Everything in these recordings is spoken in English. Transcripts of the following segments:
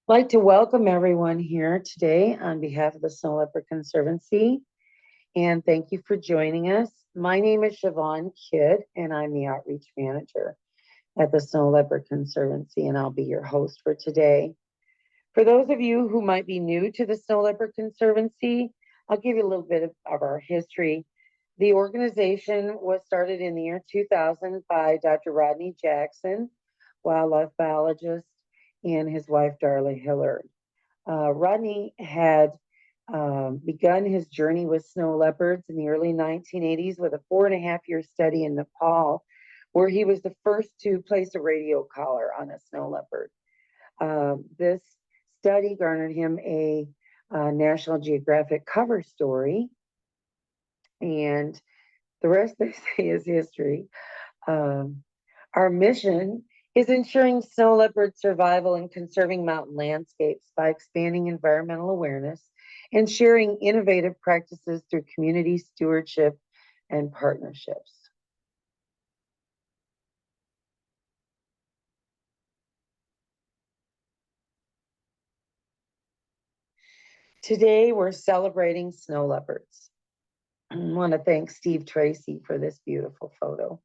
I'd like to welcome everyone here today on behalf of the Snow Leopard Conservancy, and thank you for joining us. My name is Siobhan Kidd, and I'm the Outreach Manager at the Snow Leopard Conservancy, and I'll be your host for today. For those of you who might be new to the Snow Leopard Conservancy, I'll give you a little bit of our history. The organization was started in the year 2000 by Dr. Rodney Jackson, wildlife biologist, and his wife, Darla Hillard. Rodney had begun his journey with snow leopards in the early 1980s with a 4.5 year study in Nepal, where he was the first to place a radio collar on a snow leopard. This study garnered him a National Geographic cover story, and the rest, they say, is history. Our mission is ensuring snow leopard survival and conserving mountain landscapes by expanding environmental awareness and sharing innovative practices through community stewardship and partnerships. Today, we're celebrating snow leopards. I want to thank Steve Tracy for this beautiful photo.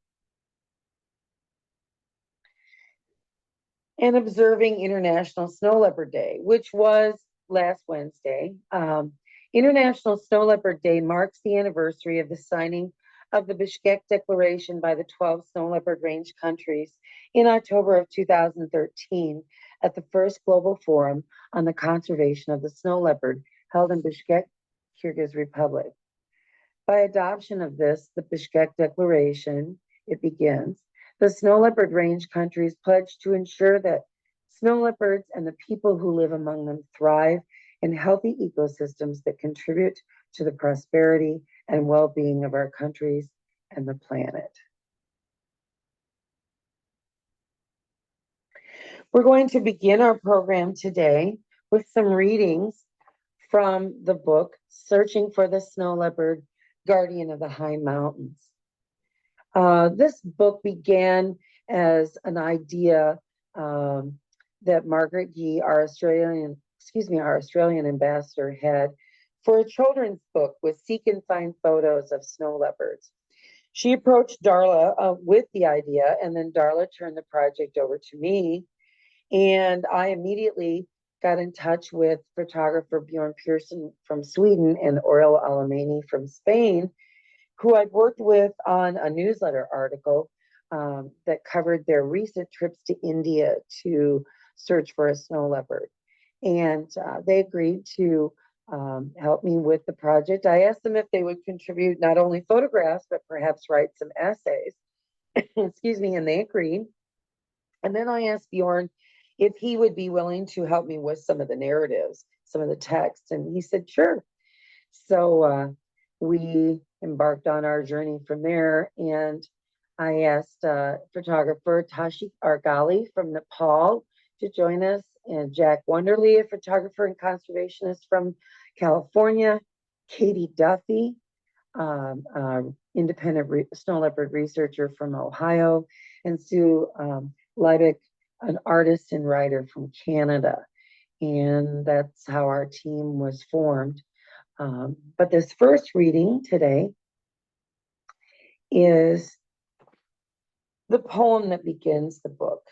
And observing International Snow Leopard Day, which was last Wednesday. International Snow Leopard Day marks the anniversary of the signing of the Bishkek Declaration by the 12 snow leopard range countries in October of 2013 at the first Global Forum on the Conservation of the Snow Leopard held in Bishkek, Kyrgyz Republic. By adoption of this, the Bishkek Declaration, it begins, the snow leopard range countries pledge to ensure that snow leopards and the people who live among them thrive in healthy ecosystems that contribute to the prosperity and well-being of our countries and the planet. We're going to begin our program today with some readings from the book, Searching for the Snow Leopard, Guardian of the High Mountains. This book began as an idea that Margaret Yee, our Australian ambassador, had for a children's book with seek and find photos of snow leopards. She approached Darla with the idea, and then Darla turned the project over to me, and I immediately got in touch with photographer Bjorn Pearson from Sweden and Oriol Alemany from Spain, who I'd worked with on a newsletter article that covered their recent trips to India to search for a snow leopard. And they agreed to help me with the project. I asked them if they would contribute not only photographs, but perhaps write some essays. Excuse me, and they agreed. And then I asked Bjorn if he would be willing to help me with some of the narratives, some of the text, and he said, sure. So we embarked on our journey from there, and I asked photographer Tashi Argali from Nepal to join us, and Jack Wonderly, a photographer and conservationist from California, Katie Duffy, independent snow leopard researcher from Ohio, and Sue Leibeck, an artist and writer from Canada. And that's how our team was formed. But this first reading today is the poem that begins the book.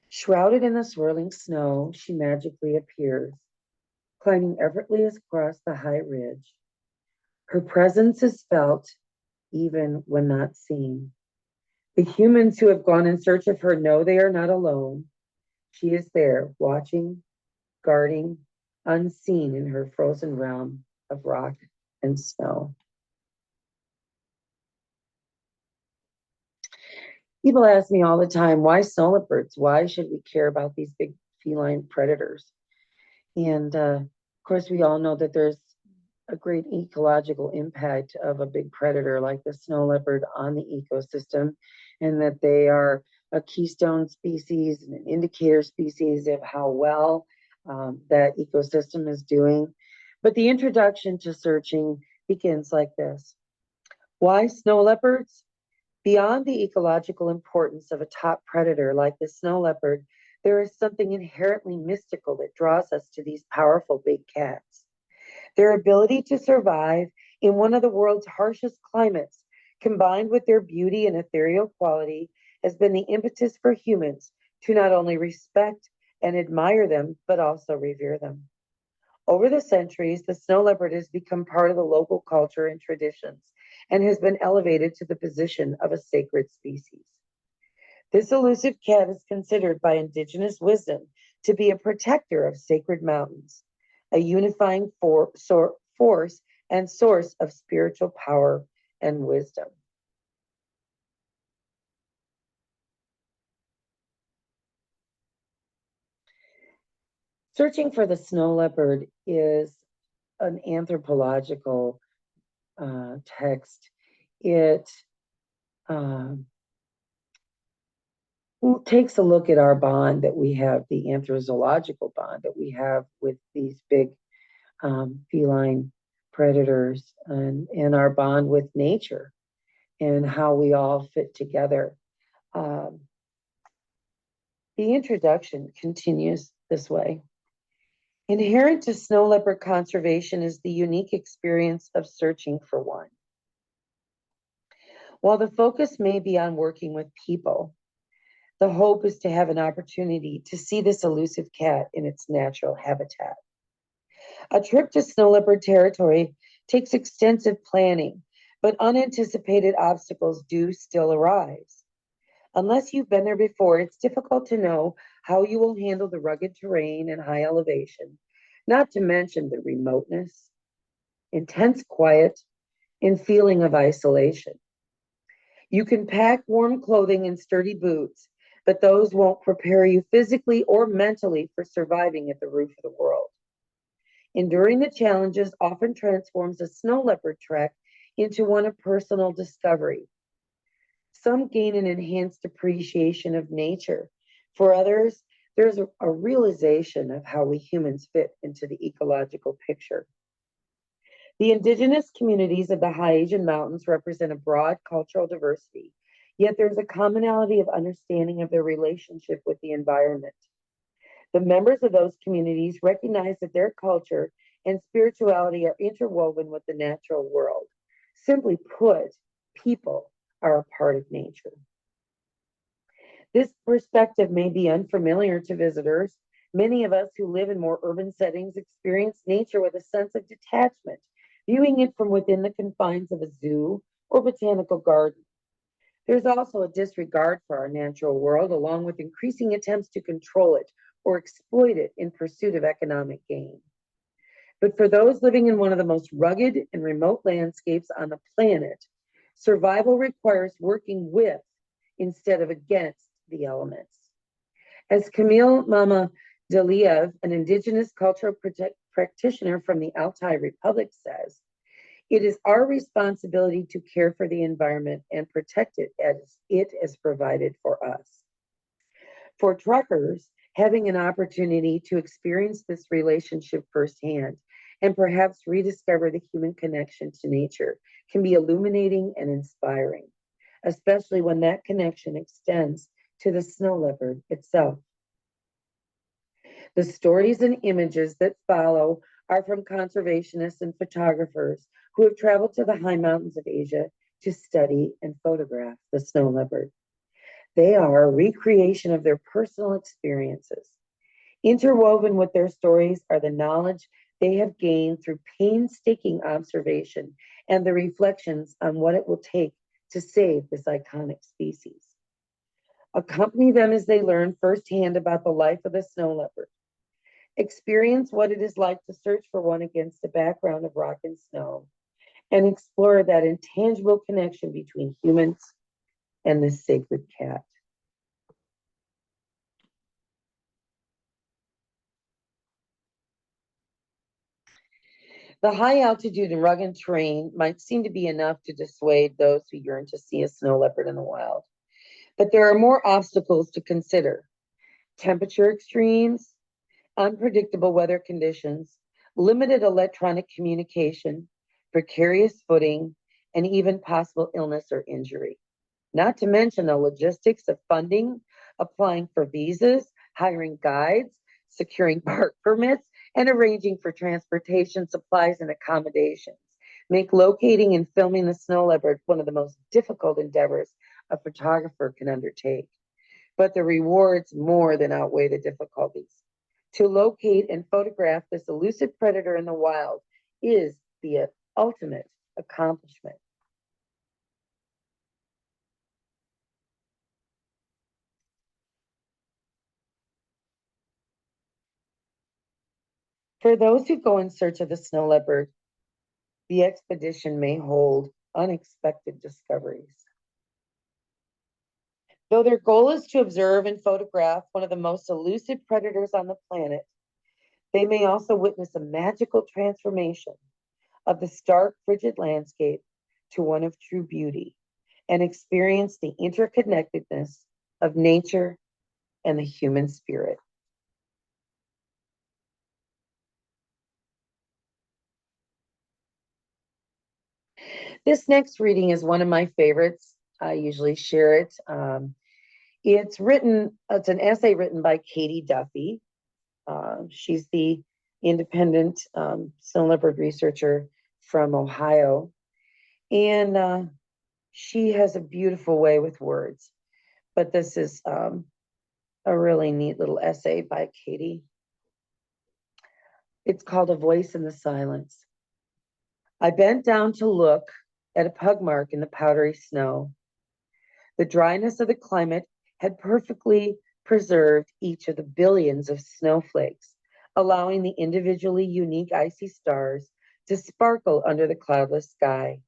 Shrouded in the swirling snow, she magically appears, climbing effortlessly across the high ridge. Her presence is felt even when not seen. The humans who have gone in search of her know they are not alone. She is there, watching, guarding, unseen in her frozen realm of rock and snow. People ask me all the time, why snow leopards? Why should we care about these big feline predators? And of course, we all know that there's a great ecological impact of a big predator like the snow leopard on the ecosystem, and that they are a keystone species and an indicator species of how well that ecosystem is doing. But the introduction to searching begins like this. Why snow leopards? Beyond the ecological importance of a top predator like the snow leopard, there is something inherently mystical that draws us to these powerful big cats. Their ability to survive in one of the world's harshest climates, combined with their beauty and ethereal quality, has been the impetus for humans to not only respect and admire them, but also revere them. Over the centuries, the snow leopard has become part of the local culture and traditions and has been elevated to the position of a sacred species. This elusive cat is considered by indigenous wisdom to be a protector of sacred mountains, a unifying force and source of spiritual power and wisdom. Searching for the snow leopard is an anthropological text. It takes a look at our bond that we have, the anthropological bond that we have with these big feline predators, and our bond with nature and how we all fit together. The introduction continues this way. Inherent to snow leopard conservation is the unique experience of searching for one. While the focus may be on working with people, the hope is to have an opportunity to see this elusive cat in its natural habitat. A trip to snow leopard territory takes extensive planning, but unanticipated obstacles do still arise. Unless you've been there before, it's difficult to know how you will handle the rugged terrain and high elevation, not to mention the remoteness, intense quiet, and feeling of isolation. You can pack warm clothing and sturdy boots, but those won't prepare you physically or mentally for surviving at the roof of the world. Enduring the challenges often transforms a snow leopard trek into one of personal discovery. Some gain an enhanced appreciation of nature. For others, there's a realization of how we humans fit into the ecological picture. The indigenous communities of the high Asian mountains represent a broad cultural diversity, yet there's a commonality of understanding of their relationship with the environment. The members of those communities recognize that their culture and spirituality are interwoven with the natural world. Simply put, people are a part of nature. This perspective may be unfamiliar to visitors. Many of us who live in more urban settings experience nature with a sense of detachment, viewing it from within the confines of a zoo or botanical garden. There's also a disregard for our natural world, along with increasing attempts to control it or exploit it in pursuit of economic gain. But for those living in one of the most rugged and remote landscapes on the planet, survival requires working with instead of against the elements. As Camille Mama Deliev, an indigenous cultural practitioner from the Altai Republic, says, it is our responsibility to care for the environment and protect it as it is provided for us. For truckers, having an opportunity to experience this relationship firsthand and perhaps rediscover the human connection to nature can be illuminating and inspiring, especially when that connection extends to the snow leopard itself. The stories and images that follow are from conservationists and photographers who have traveled to the high mountains of Asia to study and photograph the snow leopard. They are a recreation of their personal experiences. Interwoven with their stories are the knowledge they have gained through painstaking observation and the reflections on what it will take to save this iconic species. Accompany them as they learn firsthand about the life of the snow leopard. Experience what it is like to search for one against a background of rock and snow, and explore that intangible connection between humans and this sacred cat. The high altitude and rugged terrain might seem to be enough to dissuade those who yearn to see a snow leopard in the wild. But there are more obstacles to consider: temperature extremes, unpredictable weather conditions, limited electronic communication, precarious footing, and even possible illness or injury. not to mention the logistics of funding, applying for visas, hiring guides, securing park permits, and arranging for transportation, supplies, and accommodations. Make locating and filming the snow leopard one of the most difficult endeavors a photographer can undertake. But the rewards more than outweigh the difficulties. To locate and photograph this elusive predator in the wild is the ultimate accomplishment. For those who go in search of the snow leopard, the expedition may hold unexpected discoveries. Though their goal is to observe and photograph one of the most elusive predators on the planet, they may also witness a magical transformation of the stark, frigid landscape to one of true beauty and experience the interconnectedness of nature and the human spirit. This next reading is one of my favorites. I usually share it. It's an essay written by Katie Duffy. She's the independent snow leopard researcher from Ohio. And she has a beautiful way with words. But this is a really neat little essay by Katie. It's called A Voice in the Silence. I bent down to look at a pug mark in the powdery snow. The dryness of the climate had perfectly preserved each of the billions of snowflakes, allowing the individually unique icy stars to sparkle under the cloudless sky.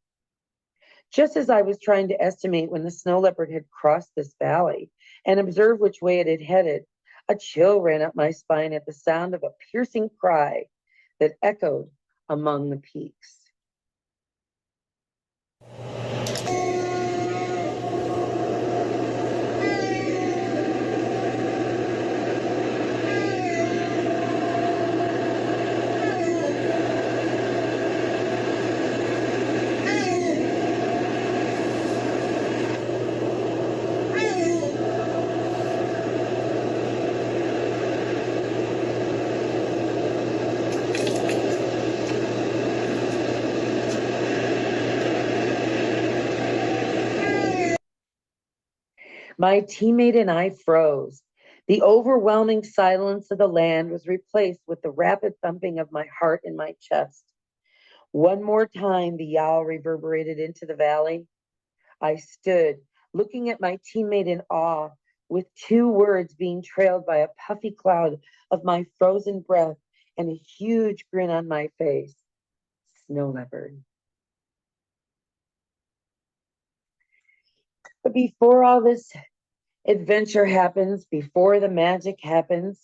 Just as I was trying to estimate when the snow leopard had crossed this valley and observe which way it had headed, a chill ran up my spine at the sound of a piercing cry that echoed among the peaks. My teammate and I froze. The overwhelming silence of the land was replaced with the rapid thumping of my heart in my chest. One more time, the yowl reverberated into the valley. I stood, looking at my teammate in awe, with two words being trailed by a puffy cloud of my frozen breath and a huge grin on my face. Snow leopard. But before all this adventure happens, before the magic happens,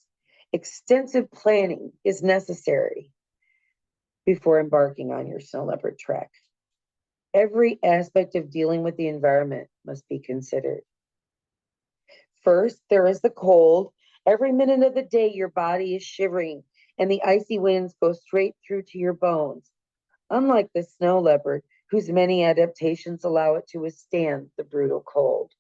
extensive planning is necessary before embarking on your snow leopard trek. Every aspect of dealing with the environment must be considered. First, there is the cold. Every minute of the day, your body is shivering and the icy winds go straight through to your bones. Unlike the snow leopard, whose many adaptations allow it to withstand the brutal cold.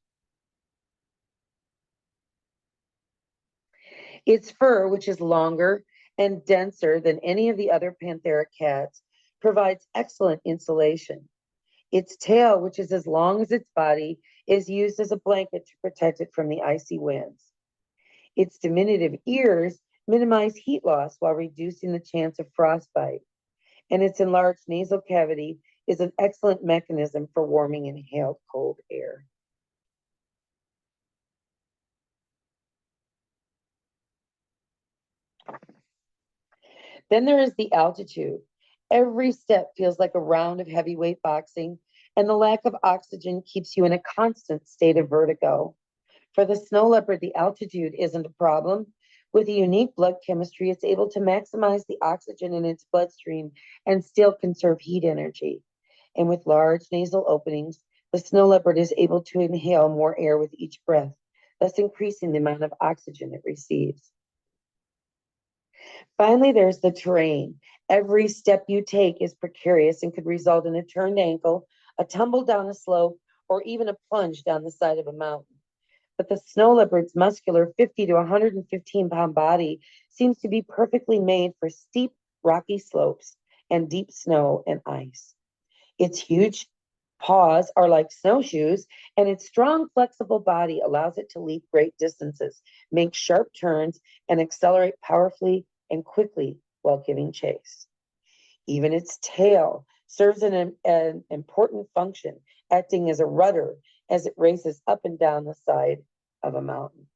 Its fur, which is longer and denser than any of the other panthera cats, provides excellent insulation. Its tail, which is as long as its body, is used as a blanket to protect it from the icy winds. Its diminutive ears minimize heat loss while reducing the chance of frostbite. And its enlarged nasal cavity is an excellent mechanism for warming inhaled cold air. Then there is the altitude. Every step feels like a round of heavyweight boxing, and the lack of oxygen keeps you in a constant state of vertigo. For the snow leopard, the altitude isn't a problem. With a unique blood chemistry, it's able to maximize the oxygen in its bloodstream and still conserve heat energy. And with large nasal openings, the snow leopard is able to inhale more air with each breath, thus increasing the amount of oxygen it receives. Finally, there's the terrain. Every step you take is precarious and could result in a turned ankle, a tumble down a slope, or even a plunge down the side of a mountain. But the snow leopard's muscular 50 to 115-pound body seems to be perfectly made for steep, rocky slopes and deep snow and ice. Its huge paws are like snowshoes, and its strong, flexible body allows it to leap great distances, make sharp turns, and accelerate powerfully and quickly while giving chase. Even its tail serves an important function, acting as a rudder as it races up and down the side of a mountain.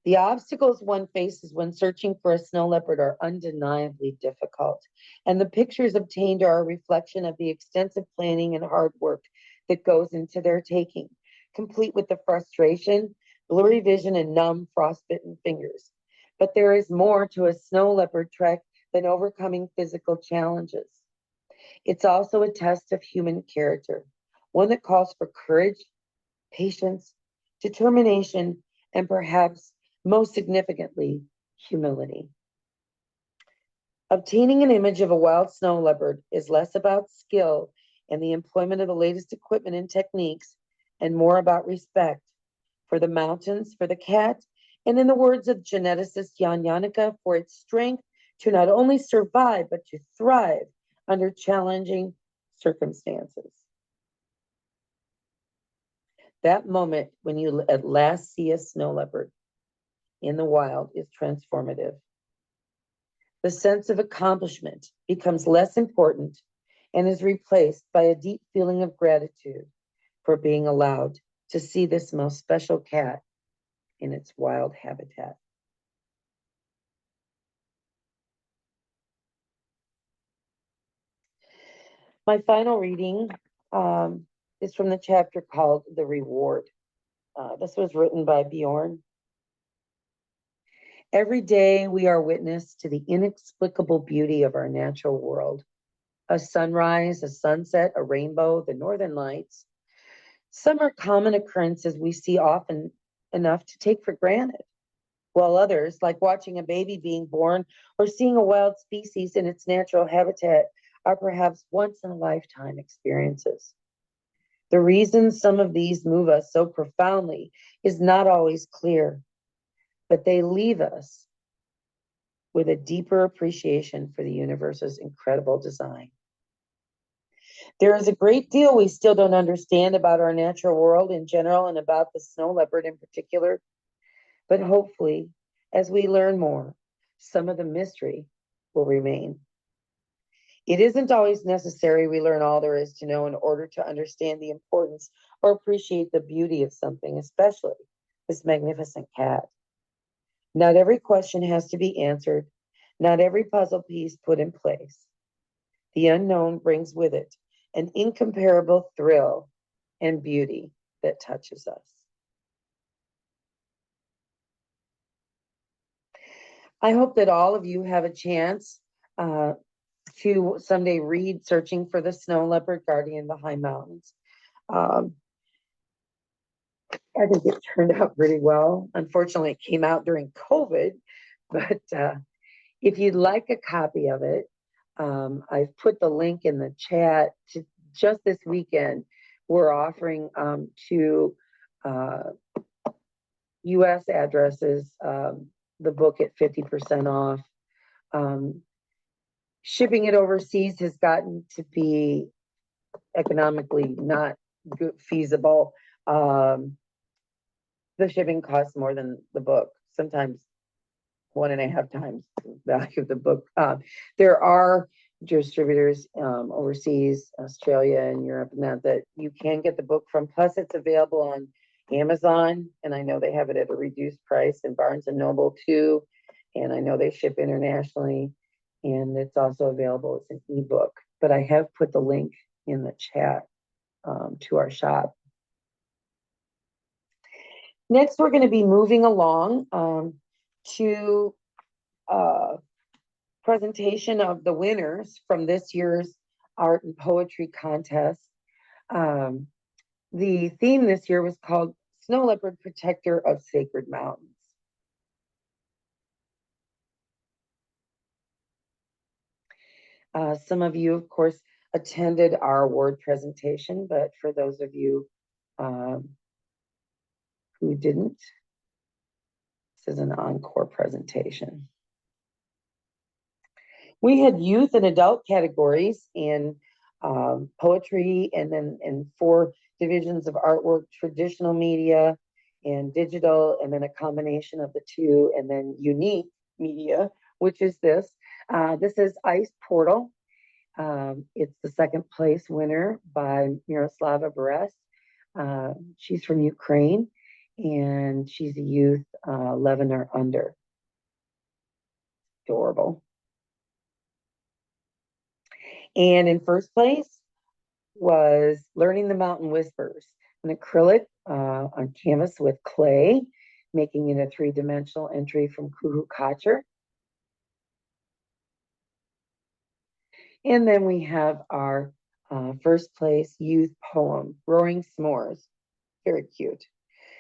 The obstacles one faces when searching for a snow leopard are undeniably difficult, and the pictures obtained are a reflection of the extensive planning and hard work that goes into their taking, complete with the frustration, blurry vision, and numb, frostbitten fingers. But there is more to a snow leopard trek than overcoming physical challenges. It's also a test of human character, one that calls for courage, patience, determination, and perhaps most significantly, humility. Obtaining an image of a wild snow leopard is less about skill and the employment of the latest equipment and techniques, and more about respect for the mountains, for the cat, and in the words of geneticist Jan Janica, for its strength to not only survive, but to thrive under challenging circumstances. That moment when you at last see a snow leopard in the wild is transformative. The sense of accomplishment becomes less important and is replaced by a deep feeling of gratitude for being allowed to see this most special cat in its wild habitat. My final reading is from the chapter called The Reward. This was written by Bjorn. Every day we are witness to the inexplicable beauty of our natural world. A sunrise, a sunset, a rainbow, the northern lights. Some are common occurrences we see often enough to take for granted, while others, like watching a baby being born or seeing a wild species in its natural habitat, are perhaps once-in-a-lifetime experiences. The reason some of these move us so profoundly is not always clear, but they leave us with a deeper appreciation for the universe's incredible design. There is a great deal we still don't understand about our natural world in general and about the snow leopard in particular, but hopefully, as we learn more, some of the mystery will remain. It isn't always necessary we learn all there is to know in order to understand the importance or appreciate the beauty of something, especially this magnificent cat. Not every question has to be answered, not every puzzle piece put in place. The unknown brings with it an incomparable thrill and beauty that touches us. I hope that all of you have a chance to someday read Searching for the Snow Leopard, Guardian of the High Mountains. I think it turned out pretty well. Unfortunately, it came out during COVID, but if you'd like a copy of it, I've put the link in the chat. To just this weekend, we're offering to U.S. addresses the book at 50% off. Shipping it overseas has gotten to be economically not feasible. The shipping costs more than the book, sometimes 1.5 times the value of the book. There are distributors overseas, Australia and Europe, and that you can get the book from. Plus, it's available on Amazon, and I know they have it at a reduced price, and Barnes and Noble too. And I know they ship internationally, and it's also available as an ebook. But I have put the link in the chat to our shop. Next, we're going to be moving along to presentation of the winners from this year's art and poetry contest. The theme this year was called Snow Leopard, Protector of Sacred Mountains. Some of you, of course, attended our award presentation, but for those of you who didn't, this is an encore presentation. We had youth and adult categories in poetry, and then in 4 divisions of artwork, traditional media and digital, and then a combination of the 2, and then unique media, which is this. This is Ice Portal. It's the 2nd place winner by Miroslava Beres. She's from Ukraine, and she's a youth 11 or under. Adorable. And in 1st place was Learning the Mountain Whispers, an acrylic on canvas with clay, making it a 3-dimensional entry from Kuhu Kacher. And then we have our 1st place youth poem, Roaring S'mores. Very cute.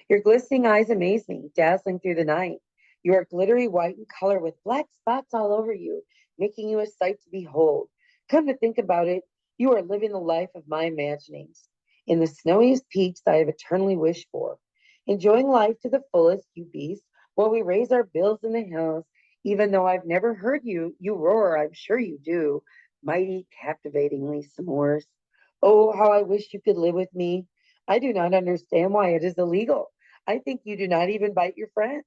Your glistening eyes amaze me, dazzling through the night. You are glittery white in color with black spots all over you, making you a sight to behold. Come to think about it, you are living the life of my imaginings. In the snowiest peaks I have eternally wished for. Enjoying life to the fullest, you beast, while we raise our bills in the hills. Even though I've never heard you roar, I'm sure you do. Mighty, captivatingly s'mores. Oh, how I wish you could live with me. I do not understand why it is illegal. I think you do not even bite your friends.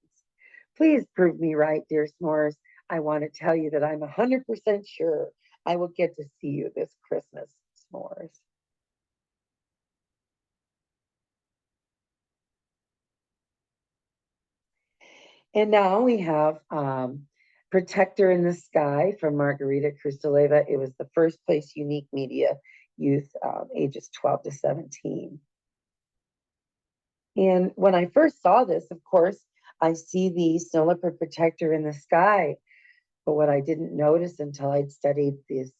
Please prove me right, dear s'mores. I want to tell you that I'm 100% sure I will get to see you this Christmas, s'mores. And now we have Protector in the Sky from Margarita Krustaleva. It was the 1st place unique media youth ages 12 to 17. And when I first saw this, of course, I see the Snow Leopard Protector in the Sky. But what I didn't notice until I'd studied this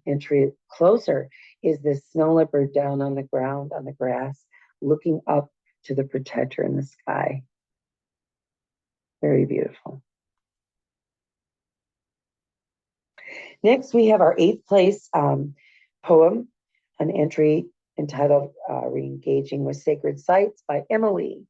entry closer is this snow leopard down on the ground, on the grass, looking up to the protector in the sky. Very beautiful. Next, we have our 8th place poem, an entry entitled Re-engaging with Sacred Sites by Emily.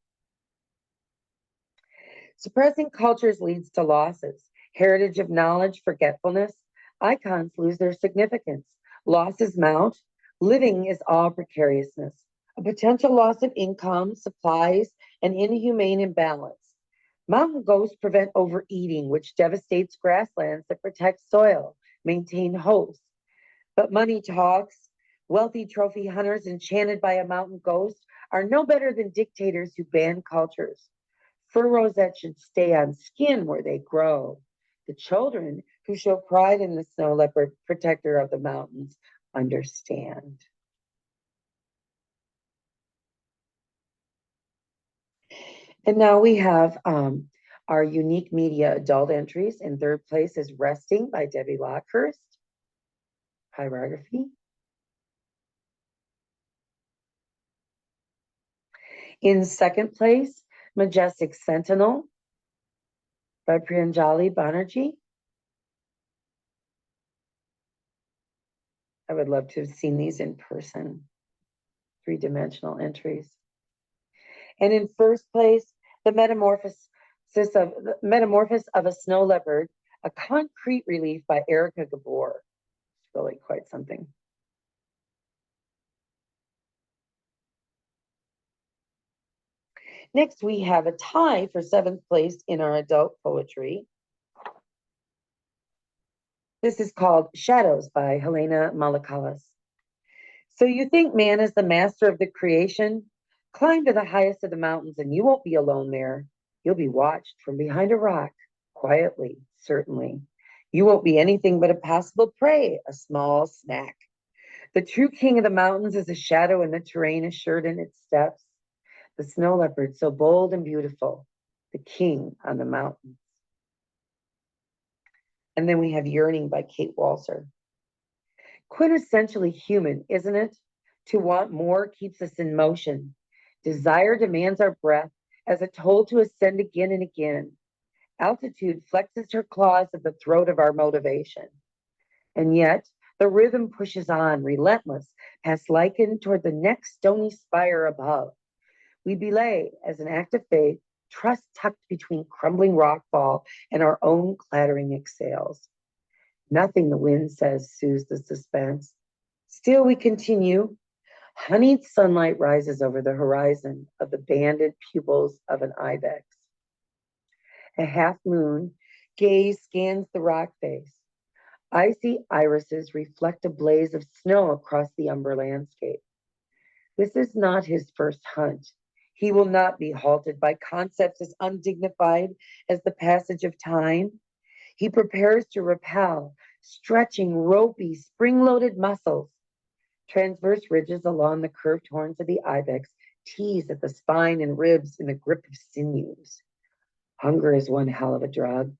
Suppressing cultures leads to losses. Heritage of knowledge, forgetfulness. Icons lose their significance. Losses mount. Living is all precariousness. A potential loss of income, supplies, and inhumane imbalance. Mountain ghosts prevent overeating, which devastates grasslands that protect soil, maintain hosts. But money talks. Wealthy trophy hunters enchanted by a mountain ghost are no better than dictators who ban cultures. Fur rosettes should stay on skin where they grow. The children who show pride in the snow leopard, protector of the mountains, understand. And now we have our unique media adult entries. In 3rd place is Resting by Debbie Lockhurst. Pyrography. In 2nd place, Majestic Sentinel by Priyanjali Banerjee. I would love to have seen these in person. 3-dimensional entries. And in 1st place, the Metamorphosis of a Snow Leopard, a concrete relief by Erica Gabor. It's really quite something. Next, we have a tie for 7th place in our adult poetry. This is called Shadows by Helena Malakalis. So you think man is the master of the creation? Climb to the highest of the mountains and you won't be alone there. You'll be watched from behind a rock, quietly, certainly. You won't be anything but a passable prey, a small snack. The true king of the mountains is a shadow in the terrain assured in its steps. The snow leopard, so bold and beautiful, the king on the mountains. And then we have Yearning by Kate Walser. Quintessentially human, isn't it? To want more keeps us in motion. Desire demands our breath as a toll to ascend again and again. Altitude flexes her claws at the throat of our motivation. And yet, The rhythm pushes on, relentless, past lichen toward the next stony spire above. We belay as an act of faith, trust tucked between crumbling rockfall and our own clattering exhales. Nothing the wind says soothes the suspense. Still we continue. Honeyed sunlight rises over the horizon of the banded pupils of an ibex. A half moon gaze scans the rock face. Icy irises reflect a blaze of snow across the umber landscape. This is not his first hunt. He will not be halted by concepts as undignified as the passage of time. He prepares to repel, stretching ropey, spring-loaded muscles. Transverse ridges along the curved horns of the ibex tease at the spine and ribs in the grip of sinews. Hunger is one hell of a drug.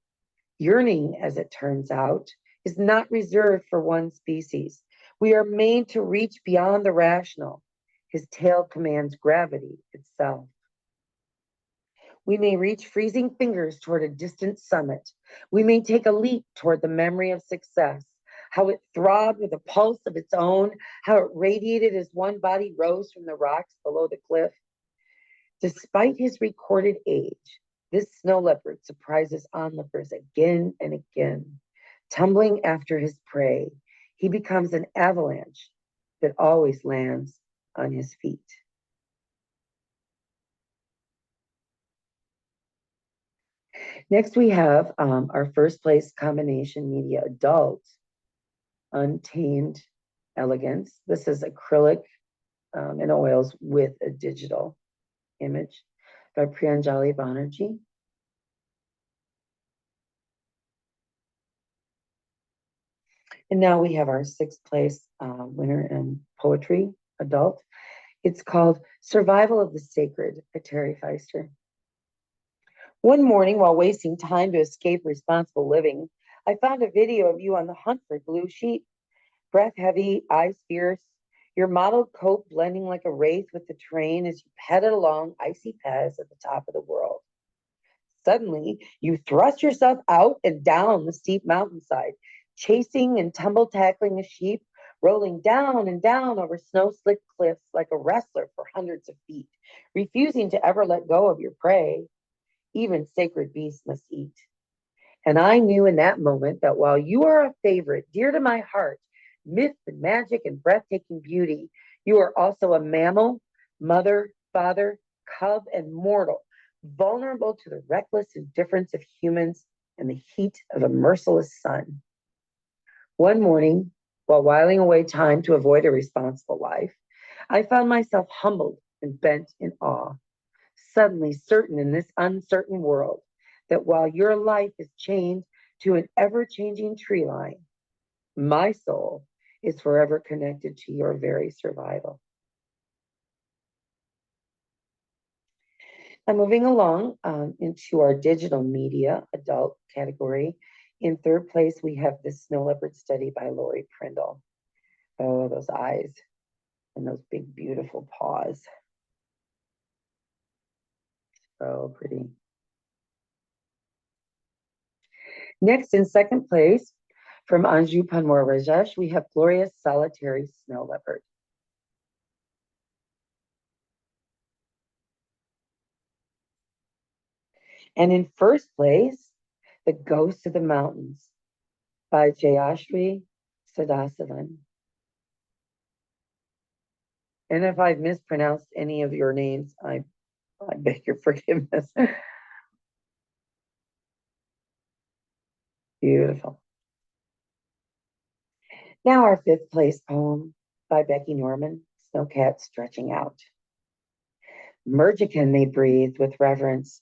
Yearning, as it turns out, is not reserved for one species. We are made to reach beyond the rational. His tail commands gravity itself. We may reach freezing fingers toward a distant summit. We may take a leap toward the memory of success, how it throbbed with a pulse of its own, how it radiated as one body rose from the rocks below the cliff. Despite his recorded age, this snow leopard surprises onlookers again and again. Tumbling after his prey, he becomes an avalanche that always lands on his feet. Next, we have our first place combination media adult, Untamed Elegance. This is acrylic and oils with a digital image by Priyanjali Banerjee. And now we have our sixth place winner in poetry, adult. It's called Survival of the Sacred by Terry Feister. One morning, while wasting time to escape responsible living, I found a video of you on the hunt for blue sheep. Breath heavy, eyes fierce, your mottled coat blending like a wraith with the terrain as you padded along icy paths at the top of the world. Suddenly, you thrust yourself out and down the steep mountainside, chasing and tumble tackling a sheep, rolling down and down over snow-slicked cliffs like a wrestler for hundreds of feet, refusing to ever let go of your prey. Even sacred beasts must eat. And I knew in that moment that while you are a favorite, dear to my heart, myth and magic and breathtaking beauty, you are also a mammal, mother, father, cub, and mortal, vulnerable to the reckless indifference of humans and the heat of a merciless sun. One morning, while whiling away time to avoid a responsible life, I found myself humbled and bent in awe, suddenly certain in this uncertain world that while your life is chained to an ever-changing tree line, my soul is forever connected to your very survival. And moving along into our digital media adult category. In third place, we have the Snow Leopard study by Lori Prindle. Oh, those eyes and those big, beautiful paws. So pretty. Next, in second place, from Anju Panmore Rajesh, we have Glorious Solitary Snow Leopard. And in first place, The Ghost of the Mountains by Jayashri Sadasavan. And if I've mispronounced any of your names, I beg your forgiveness. Beautiful. Now our fifth place poem by Becky Norman, Snowcat Stretching Out. Mergican they breathed with reverence,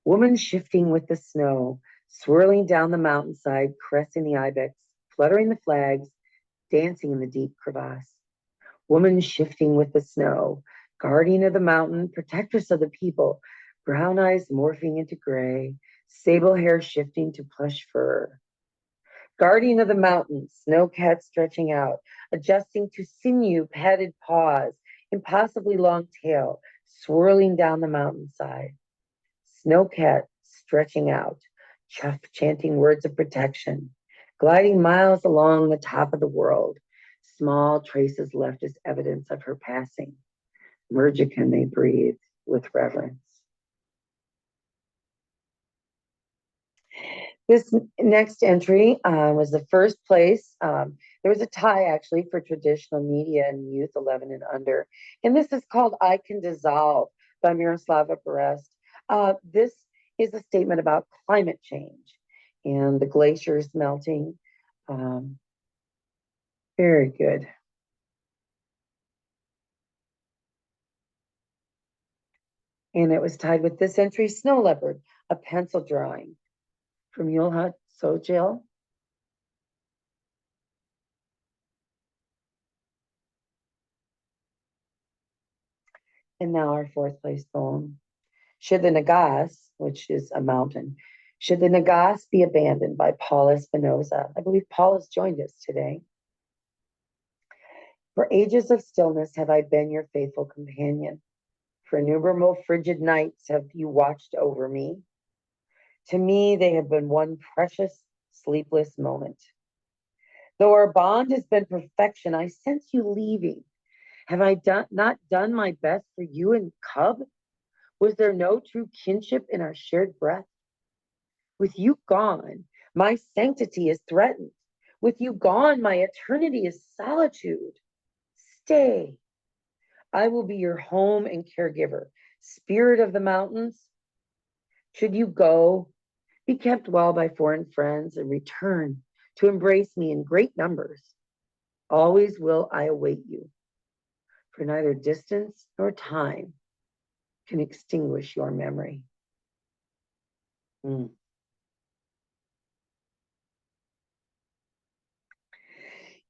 woman shifting with the snow, swirling down the mountainside, caressing the ibex, fluttering the flags, dancing in the deep crevasse. Woman shifting with the snow, guardian of the mountain, protectress of the people, brown eyes morphing into gray, sable hair shifting to plush fur. Guardian of the mountain, snowcat stretching out, adjusting to sinew padded paws, impossibly long tail, swirling down the mountainside. Snowcat stretching out, chuff chanting words of protection, gliding miles along the top of the world, small traces left as evidence of her passing. Mergican they breathed with reverence. This next entry was the first place. There was a tie actually for traditional media and youth 11 and under. And this is called I Can Dissolve by Miroslava Berest. This is a statement about climate change and the glaciers melting. Very good. And it was tied with this entry, Snow Leopard, a pencil drawing from Yulha Sojil. And now our fourth place poem. Should the Nagas, which is a mountain, should the Nagas be abandoned by Paul Espinosa? I believe Paul has joined us today. For ages of stillness have I been your faithful companion. For innumerable frigid nights have you watched over me. To me, they have been one precious, sleepless moment. Though our bond has been perfection, I sense you leaving. Have I not done my best for you and Cub? Was there no true kinship in our shared breath? With you gone, my sanctity is threatened. With you gone, my eternity is solitude. Stay. I will be your home and caregiver, spirit of the mountains. Should you go, be kept well by foreign friends and return to embrace me in great numbers. Always will I await you, for neither distance nor time can extinguish your memory. Mm.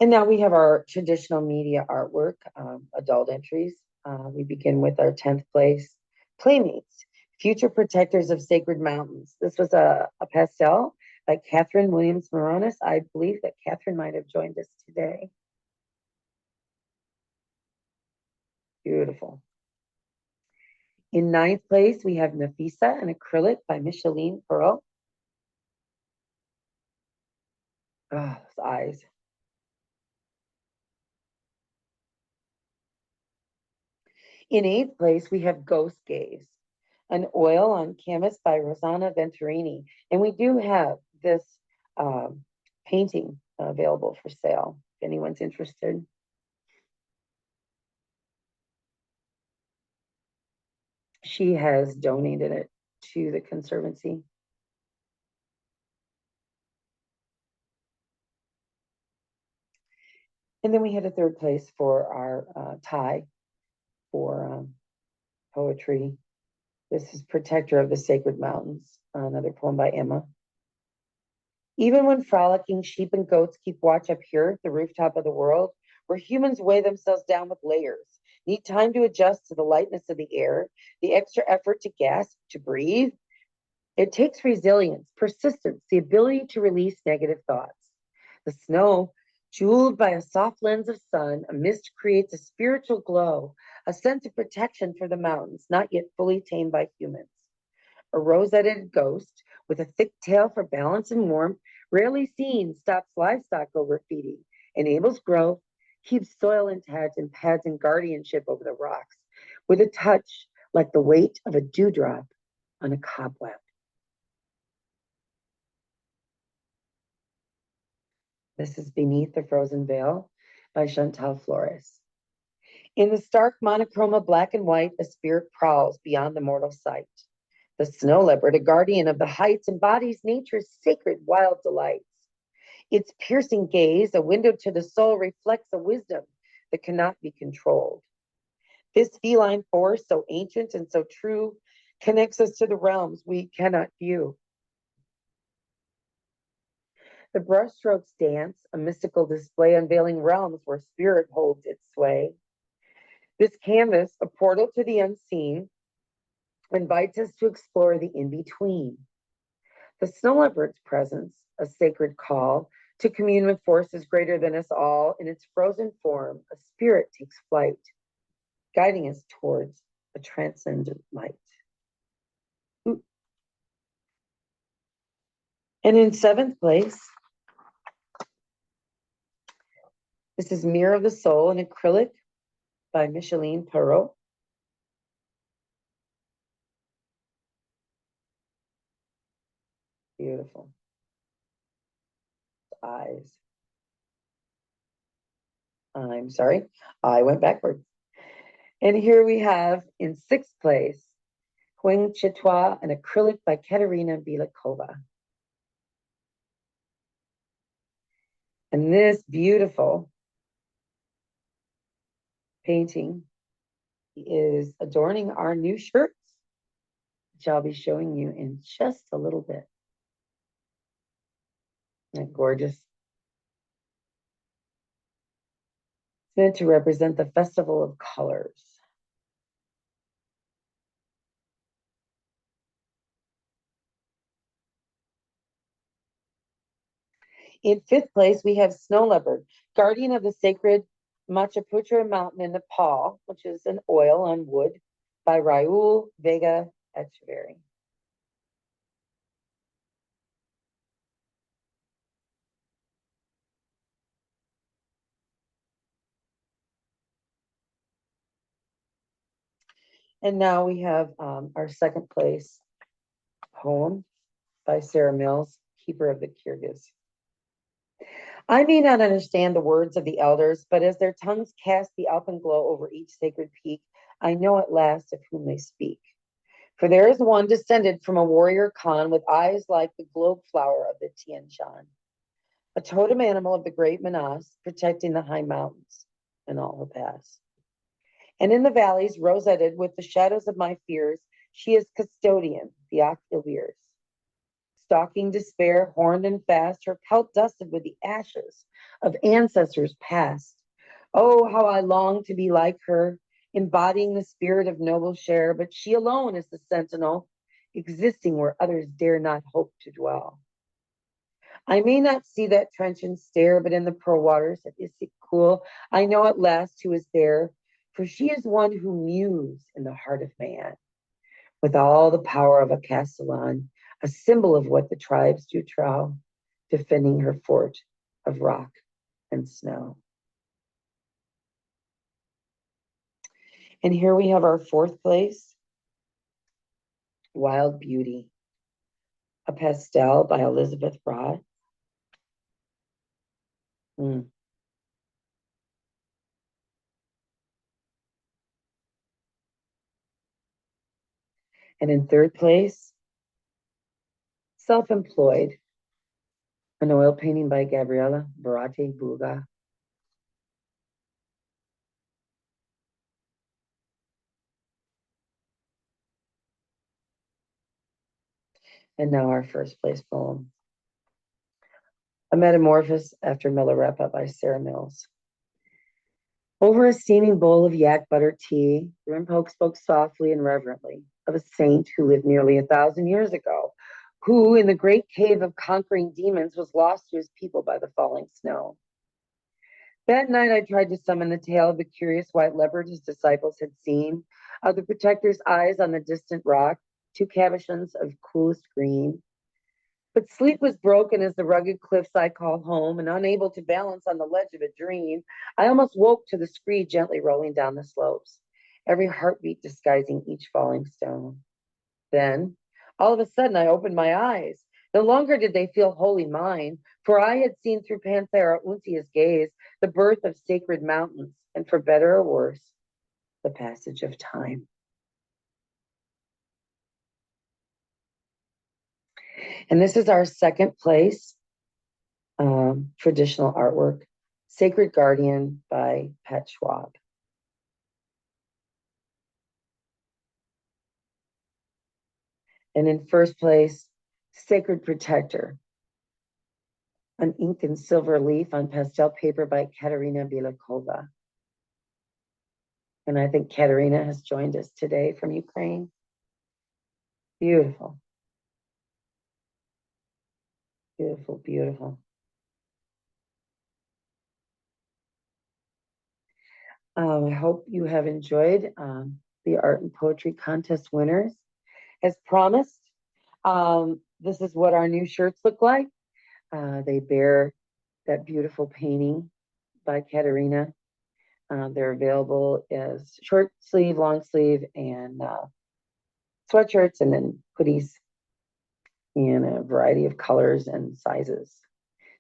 And now we have our traditional media artwork, adult entries. We begin with our 10th place, Playmates, Future Protectors of Sacred Mountains. This was a pastel by Catherine Williams Moronis. I believe that Catherine might have joined us today. Beautiful. In 9th place, we have Nafisa, an acrylic by Micheline Pearl. Oh, those eyes. In 8th place, we have Ghost Gaze, an oil on canvas by Rosanna Venturini. And we do have this painting available for sale if anyone's interested. She has donated it to the Conservancy. And then we had a 3rd place for our tie for poetry. This is Protector of the Sacred Mountains, another poem by Emma. Even when frolicking sheep and goats keep watch up here at the rooftop of the world, where humans weigh themselves down with layers, need time to adjust to the lightness of the air, the extra effort to gasp, to breathe. It takes resilience, persistence, the ability to release negative thoughts. The snow, jeweled by a soft lens of sun, a mist creates a spiritual glow, a sense of protection for the mountains, not yet fully tamed by humans. A rose-headed ghost with a thick tail for balance and warmth, rarely seen, stops livestock overfeeding, enables growth, keeps soil intact, and pads in guardianship over the rocks, with a touch like the weight of a dewdrop on a cobweb. This is Beneath the Frozen Veil by Chantal Flores. In the stark monochrome black and white, a spirit prowls beyond the mortal sight. The snow leopard, a guardian of the heights, embodies nature's sacred wild delights. Its piercing gaze, a window to the soul, reflects a wisdom that cannot be controlled. This feline force, so ancient and so true, connects us to the realms we cannot view. The brushstrokes dance, a mystical display unveiling realms where spirit holds its sway. This canvas, a portal to the unseen, invites us to explore the in-between. The snow leopard's presence, a sacred call to commune with forces greater than us all. In its frozen form, a spirit takes flight, guiding us towards a transcendent light. And in 7th place, This is Mirror of the Soul in acrylic by Micheline Perrault. Beautiful. Eyes. I'm sorry, I went backwards. And here we have in sixth place, Huang Chitois, an acrylic by Katerina Bielakova. And this beautiful painting is adorning our new shirts, which I'll be showing you in just a little bit. Isn't that gorgeous? It's meant to represent the festival of colors. In fifth place, we have Snow Leopard, guardian of the sacred Machaputra mountain in Nepal, which is an oil on wood by Raul Vega Echeverry. And now we have our second place poem by Sarah Mills, Keeper of the Kyrgyz. I may not understand the words of the elders, but as their tongues cast the alpenglow over each sacred peak, I know at last of whom they speak. For there is one descended from a warrior Khan with eyes like the globe flower of the Tian Shan, a totem animal of the great Manas, protecting the high mountains and all the pass. And in the valleys, rosetted with the shadows of my fears, she is custodian, the Ilvirs. Stalking despair, horned and fast, her pelt dusted with the ashes of ancestors past. Oh, how I long to be like her, embodying the spirit of noble share, but she alone is the sentinel, existing where others dare not hope to dwell. I may not see that trenchant stare, but in the pearl waters of Issyk cool, I know at last who is there, for she is one who mews in the heart of man, with all the power of a castellan, a symbol of what the tribes do trow, defending her fort of rock and snow. And here we have our fourth place, Wild Beauty, a pastel by Elizabeth Broad. And in third place, Self-Employed, an oil painting by Gabriela Barate Buga. And now our first place poem, A Metamorphosis After Milarepa by Sarah Mills. Over a steaming bowl of yak butter tea, Rimpoke spoke softly and reverently of a saint who lived nearly 1,000 years ago, who, in the great cave of conquering demons, was lost to his people by the falling snow. That night I tried to summon the tale of the curious white leopard his disciples had seen, of the protector's eyes on the distant rock, two cabochons of coolest green. But sleep was broken as the rugged cliffs I call home, and unable to balance on the ledge of a dream, I almost woke to the screed gently rolling down the slopes, every heartbeat disguising each falling stone. Then, all of a sudden, I opened my eyes. No longer did they feel wholly mine, for I had seen through Panthera Untia's gaze the birth of sacred mountains, and for better or worse, the passage of time. And this is our second place traditional artwork, Sacred Guardian by Pat Schwab. And in first place, Sacred Protector, an ink and silver leaf on pastel paper by Katerina Bielakova. And I think Katerina has joined us today from Ukraine. Beautiful. Beautiful, beautiful. I hope you have enjoyed the art and poetry contest winners. As promised, this is what our new shirts look like. They bear that beautiful painting by Katerina. They're available as short sleeve, long sleeve, and sweatshirts, and then hoodies in a variety of colors and sizes.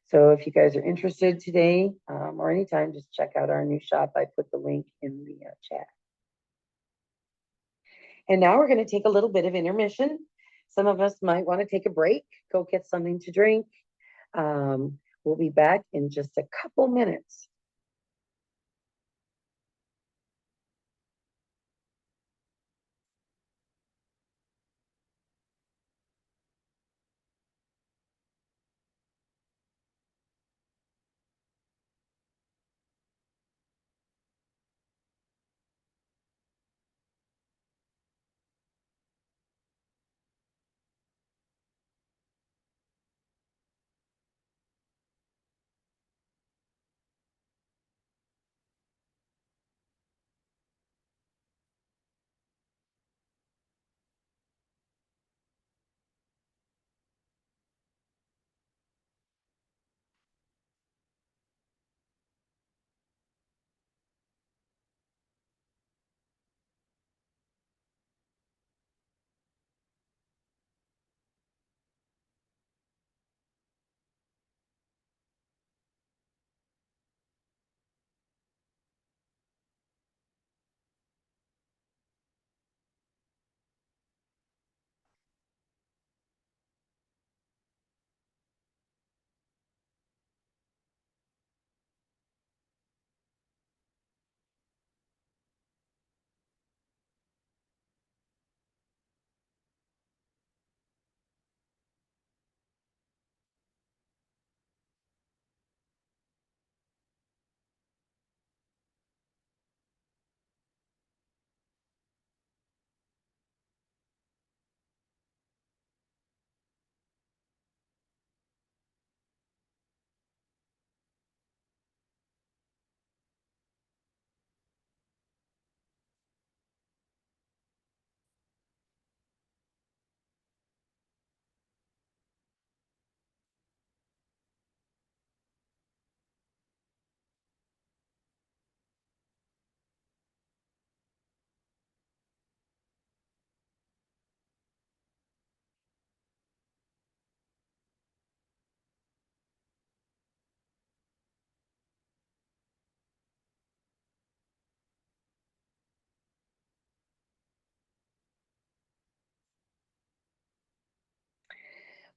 So if you guys are interested today or anytime, just check out our new shop. I put the link in the chat. And now we're going to take a little bit of intermission. Some of us might want to take a break, go get something to drink. We'll be back in just a couple minutes.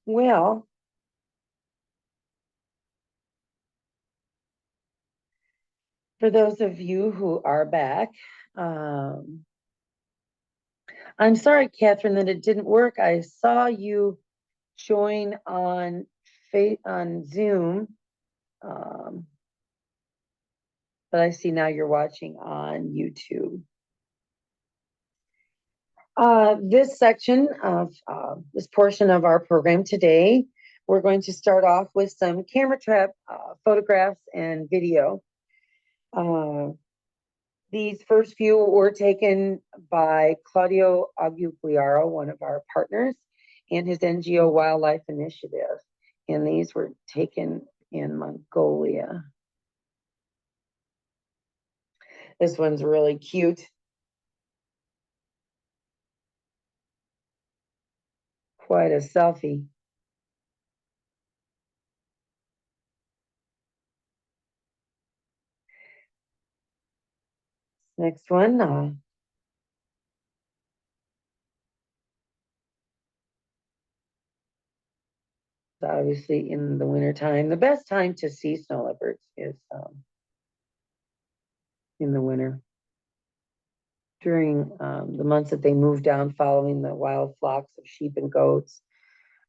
Well, for those of you who are back, I'm sorry, Catherine, that it didn't work. I saw you join on Zoom, but I see now you're watching on YouTube. This section of this portion of our program today, we're going to start off with some camera trap photographs and video. These first few were taken by Claudio Agugliaro, one of our partners, and his NGO Wildlife Initiative. And these were taken in Mongolia. This one's really cute. Quite a selfie. Next one. Obviously in the wintertime. The best time to see snow leopards is in the winter. During the months that they move down following the wild flocks of sheep and goats.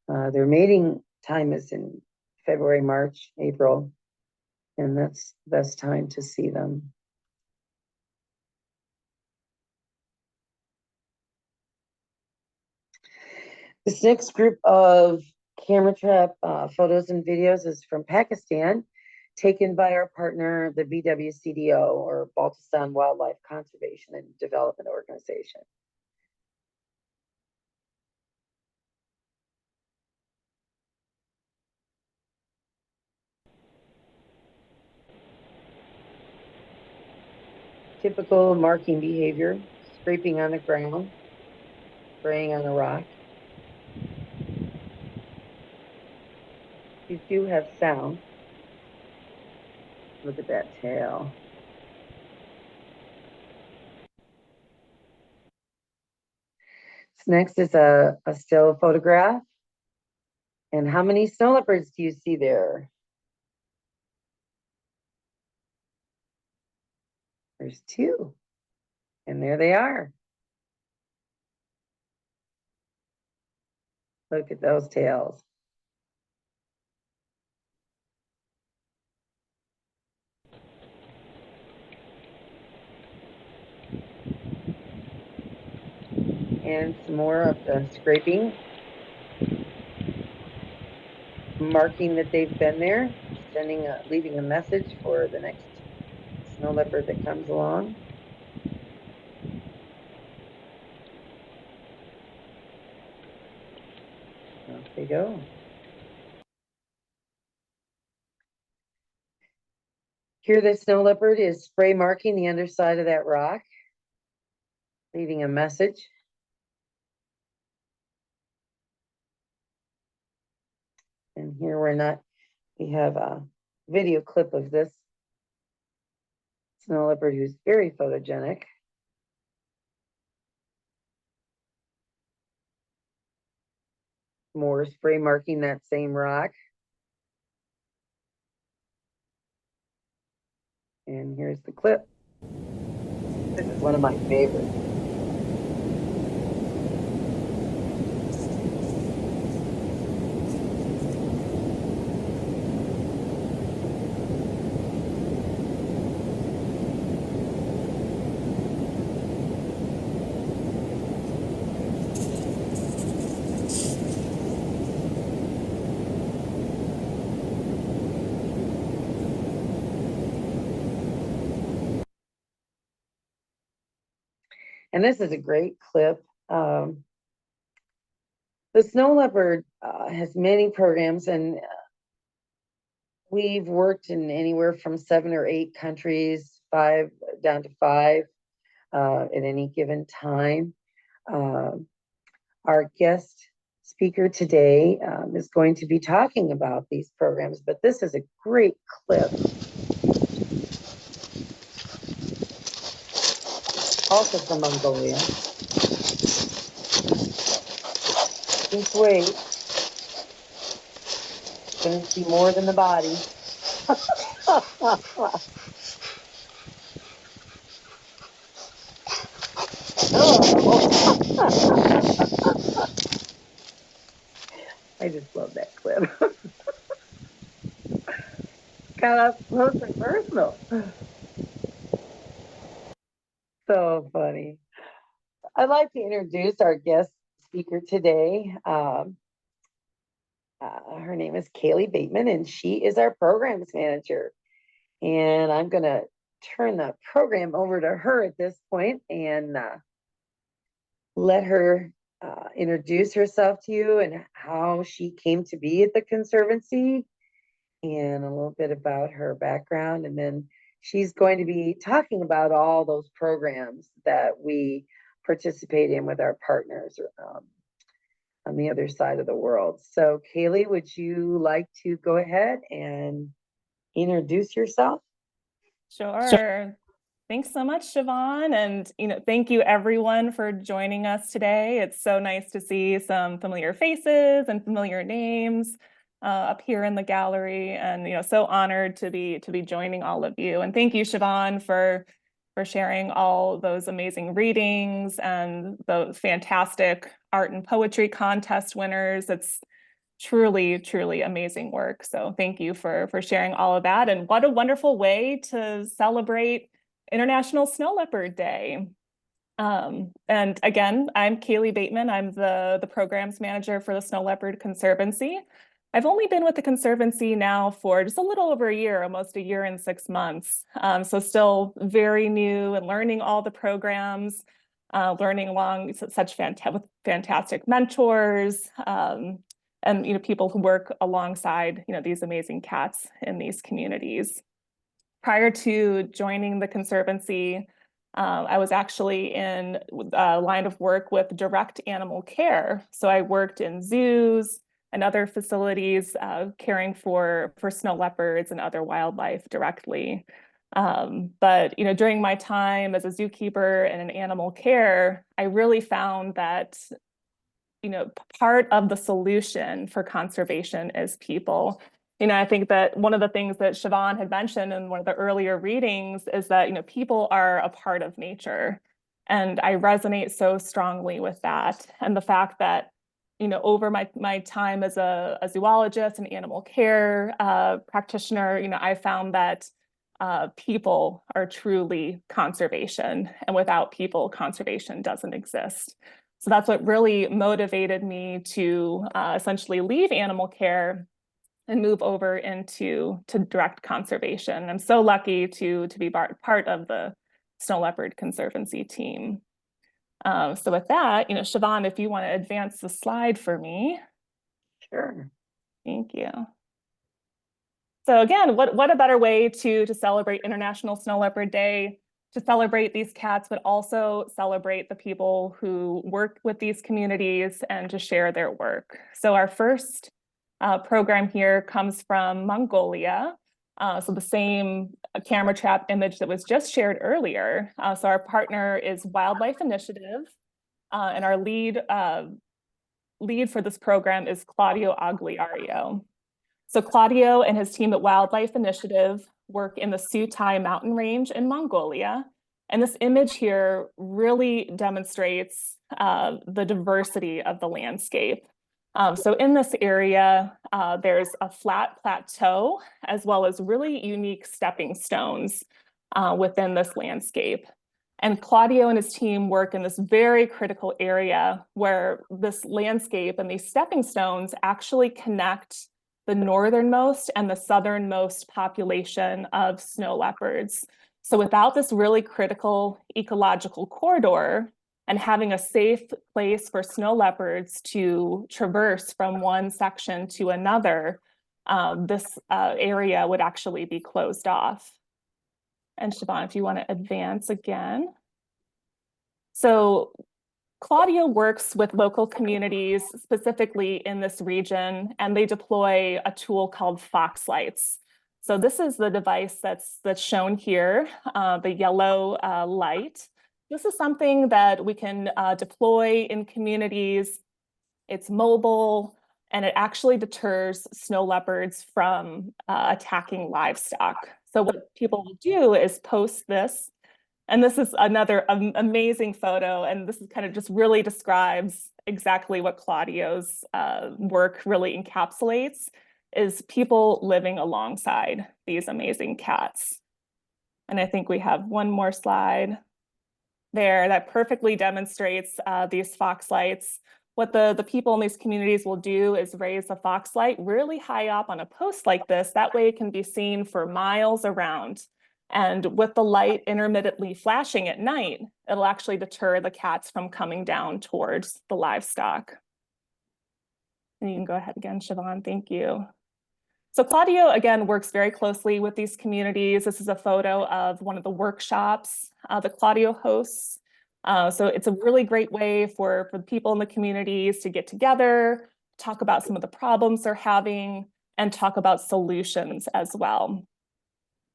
Their mating time is in February, March, April, and that's the best time to see them. This next group of camera trap photos and videos is from Pakistan, taken by our partner, the BWCDO, or Baltistan Wildlife Conservation and Development Organization. Typical marking behavior, scraping on the ground, spraying on a rock. These do have sound. Look at that tail. Next is a still photograph. And how many snow leopards do you see there? There's two. And there they are. Look at those tails. And some more of the scraping, marking that they've been there, leaving a message for the next snow leopard that comes along. Off they go. Here the snow leopard is spray marking the underside of that rock, leaving a message. And here we have a video clip of this snow leopard who's very photogenic. More spray marking that same rock. And here's the clip. This is one of my favorites. And this is a great clip. The snow leopard has many programs, and we've worked in anywhere from 7 or 8 countries, down to 5 at any given time. Our guest speaker today is going to be talking about these programs, but this is a great clip. Also from Mongolia. Just wait. You're gonna see more than the body. I just love that clip. Got up close and personal. So funny. I'd like to introduce our guest speaker today. Her name is Kayley Bateman, and she is our programs manager. And I'm going to turn the program over to her at this point and let her introduce herself to you and how she came to be at the Conservancy and a little bit about her background. And then she's going to be talking about all those programs that we participate in with our partners on the other side of the world. So Kayley, would you like to go ahead and introduce yourself? Sure. Thanks so much, Siobhan. And, thank you everyone for joining us today. It's so nice to see some familiar faces and familiar names up here in the gallery. And, so honored to be joining all of you. And thank you, Siobhan, for sharing all those amazing readings and those fantastic art and poetry contest winners. It's truly, truly amazing work. So thank you for sharing all of that. And what a wonderful way to celebrate International Snow Leopard Day. And again, I'm Kayley Bateman. I'm the programs manager for the Snow Leopard Conservancy. I've only been with the Conservancy now for just a little over a year, almost a year and 6 months. So still very new and learning all the programs, learning along such fantastic mentors, and people who work alongside these amazing cats in these communities. Prior to joining the Conservancy, I was actually in a line of work with direct animal care. So I worked in zoos and other facilities caring for snow leopards and other wildlife directly. But during my time as a zookeeper and in animal care, I really found that part of the solution for conservation is people. I think that one of the things that Siobhan had mentioned in one of the earlier readings is that, people are a part of nature. And I resonate so strongly with that. And the fact that, over my time as a zoologist and animal care practitioner, I found that people are truly conservation. And without people, conservation doesn't exist. So that's what really motivated me to essentially leave animal care and move over into direct conservation. I'm so lucky to be part of the Snow Leopard Conservancy team. So with that, Siobhan, if you want to advance the slide for me. Sure. Thank you. So again, what a better way to celebrate International Snow Leopard Day, to celebrate these cats, but also celebrate the people who work with these communities and to share their work. So our first program here comes from Mongolia. So the same camera trap image that was just shared earlier. So our partner is Wildlife Initiative, and our lead for this program is Claudio Agliario. So Claudio and his team at Wildlife Initiative work in the Sutai mountain range in Mongolia. And this image here really demonstrates the diversity of the landscape. So in this area, there's a flat plateau, as well as really unique stepping stones within this landscape. And Claudio and his team work in this very critical area where this landscape and these stepping stones actually connect the northernmost and the southernmost population of snow leopards. So without this really critical ecological corridor and having a safe place for snow leopards to traverse from one section to another, this area would actually be closed off. And Siobhan, if you want to advance again. So Claudio works with local communities, specifically in this region, and they deploy a tool called Foxlights. So this is the device that's shown here, the yellow light. This is something that we can deploy in communities. It's mobile, and it actually deters snow leopards from attacking livestock. So what people will do is post this. And this is another amazing photo. And this is kind of just really describes exactly what Claudio's work really encapsulates, is people living alongside these amazing cats. And I think we have one more slide there that perfectly demonstrates these foxlights. What the people in these communities will do is raise the foxlight really high up on a post like this. That way it can be seen for miles around. And with the light intermittently flashing at night, it'll actually deter the cats from coming down towards the livestock. And you can go ahead again, Siobhan, thank you. So Claudio, again, works very closely with these communities. This is a photo of one of the workshops that Claudio hosts. So it's a really great way for the people in the communities to get together, talk about some of the problems they're having, and talk about solutions as well.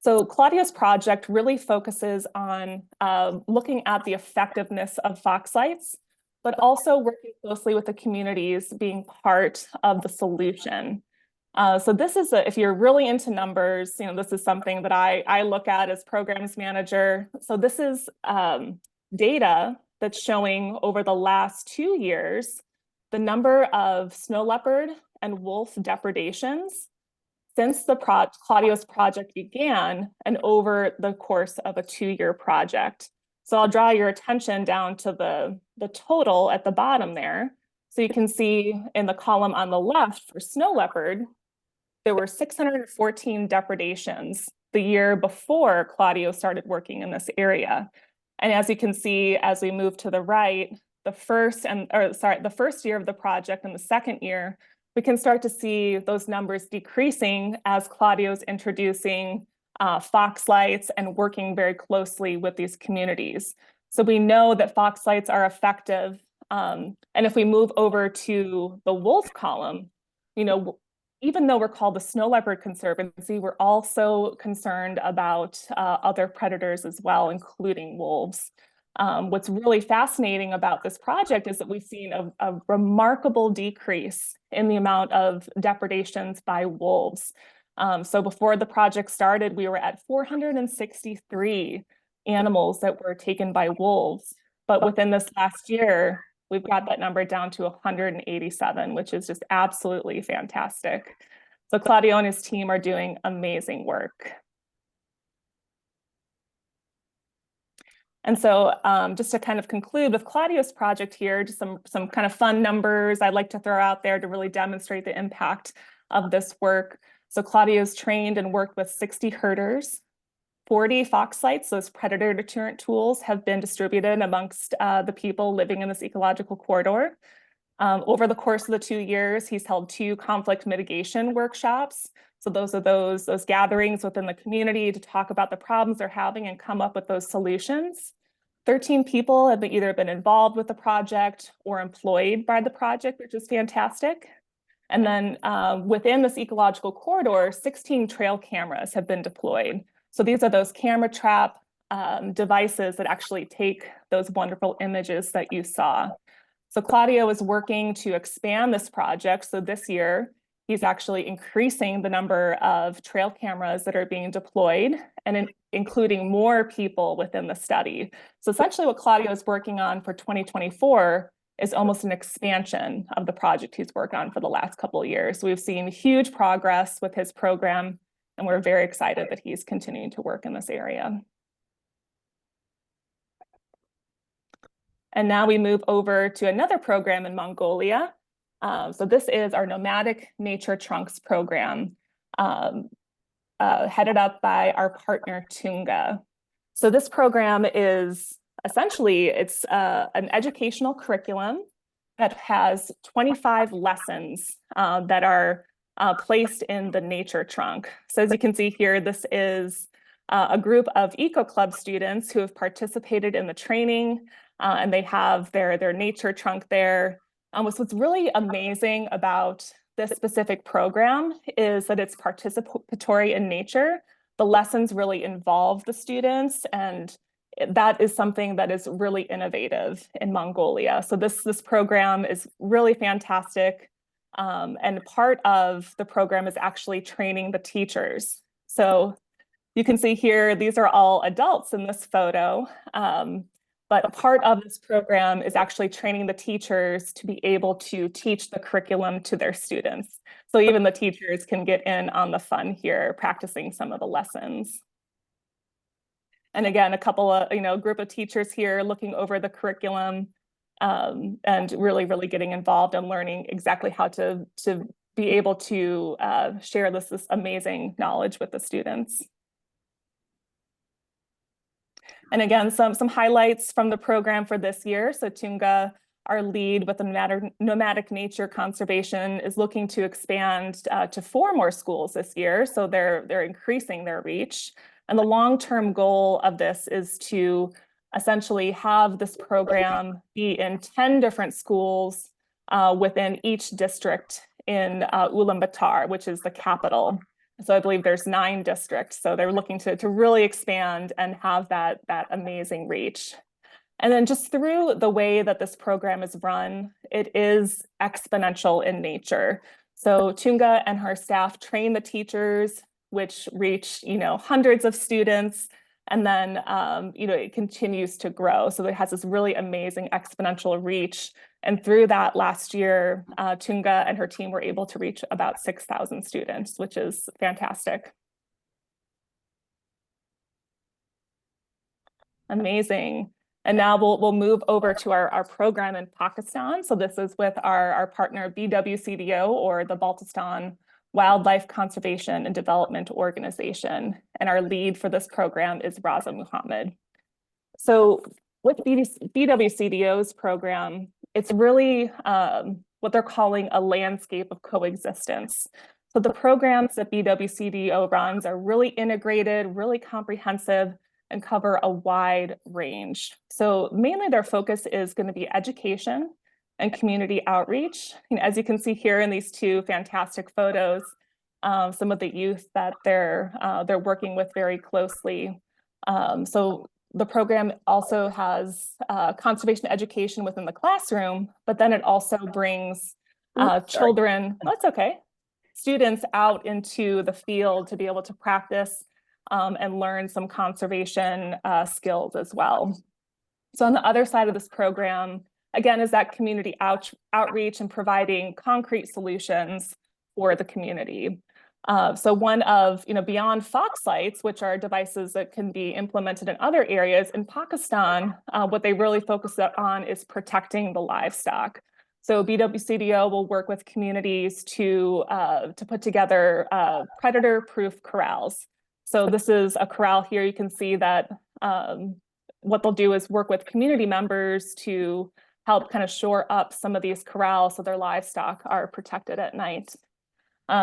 So Claudio's project really focuses on looking at the effectiveness of foxlights, but also working closely with the communities being part of the solution. So this is, if you're really into numbers, this is something that I look at as programs manager. So this is data that's showing over the last 2 years, the number of snow leopard and wolf depredations since Claudio's project began and over the course of a 2-year project. So I'll draw your attention down to the total at the bottom there. So you can see in the column on the left for snow leopard, there were 614 depredations the year before Claudio started working in this area. And as you can see, as we move to the right, the first year of the project and the second year, we can start to see those numbers decreasing as Claudio's introducing fox lights and working very closely with these communities. So we know that fox lights are effective. And if we move over to the wolf column, you know, even though we're called the Snow Leopard Conservancy, we're also concerned about other predators as well, including wolves. What's really fascinating about this project is that we've seen a remarkable decrease in the amount of depredations by wolves. So before the project started, we were at 463 animals that were taken by wolves. But within this last year, we've got that number down to 187, which is just absolutely fantastic. So Claudio and his team are doing amazing work. And so just to kind of conclude with Claudio's project here, just some kind of fun numbers I'd like to throw out there to really demonstrate the impact of this work. So Claudio's trained and worked with 60 herders. 40 fox lights, those predator deterrent tools, have been distributed amongst the people living in this ecological corridor. Over the course of the 2 years, he's held 2 conflict mitigation workshops. So those are those gatherings within the community to talk about the problems they're having and come up with those solutions. 13 people have either been involved with the project or employed by the project, which is fantastic. And then within this ecological corridor, 16 trail cameras have been deployed. So these are those camera trap devices that actually take those wonderful images that you saw. So Claudio is working to expand this project. So this year, he's actually increasing the number of trail cameras that are being deployed and including more people within the study. So essentially what Claudio is working on for 2024 is almost an expansion of the project he's worked on for the last couple of years. So we've seen huge progress with his program, and we're very excited that he's continuing to work in this area. And now we move over to another program in Mongolia. So this is our Nomadic Nature Trunks program, headed up by our partner Tunga. So this program is essentially, it's an educational curriculum that has 25 lessons that are placed in the nature trunk. So as you can see here, this is a group of Eco Club students who have participated in the training, and they have their nature trunk there. What's really amazing about this specific program is that it's participatory in nature. The lessons really involve the students, and that is something that is really innovative in Mongolia. So this program is really fantastic. And part of the program is actually training the teachers. So you can see here, these are all adults in this photo. But part of this program is actually training the teachers to be able to teach the curriculum to their students. So even the teachers can get in on the fun here, practicing some of the lessons. And again, a couple of, group of teachers here looking over the curriculum and really getting involved and learning exactly how to be able to share this amazing knowledge with the students. And again, some highlights from the program for this year. So Tunga, our lead with the Nomadic Nature Conservation, is looking to expand to 4 more schools this year. So they're increasing their reach. And the long-term goal of this is to essentially have this program be in 10 different schools within each district in Ulaanbaatar, which is the capital. So I believe there's 9 districts. So they're looking to really expand and have that amazing reach. And then just through the way that this program is run, it is exponential in nature. So Tunga and her staff train the teachers, which reach, hundreds of students. And then, it continues to grow. So it has this really amazing exponential reach. And through that last year, Tunga and her team were able to reach about 6,000 students, which is fantastic. Amazing. And now we'll move over to our program in Pakistan. So this is with our partner BWCDO, or the Baltistan Wildlife Conservation and Development Organization. And our lead for this program is Raza Muhammad. So with BWCDO's program, it's really what they're calling a landscape of coexistence. So the programs that BWCDO runs are really integrated, really comprehensive, and cover a wide range. So mainly their focus is going to be education and community outreach. As you can see here in these two fantastic photos, some of the youth that they're working with very closely. So the program also has conservation education within the classroom, but then it also brings children, that's okay, students out into the field to be able to practice and learn some conservation skills as well. So on the other side of this program, again, is that community outreach and providing concrete solutions for the community. So one of, beyond fox sites, which are devices that can be implemented in other areas, in Pakistan, what they really focus on is protecting the livestock. So BWCDO will work with communities to put together predator-proof corrals. So this is a corral here. You can see that what they'll do is work with community members to help kind of shore up some of these corrals so their livestock are protected at night.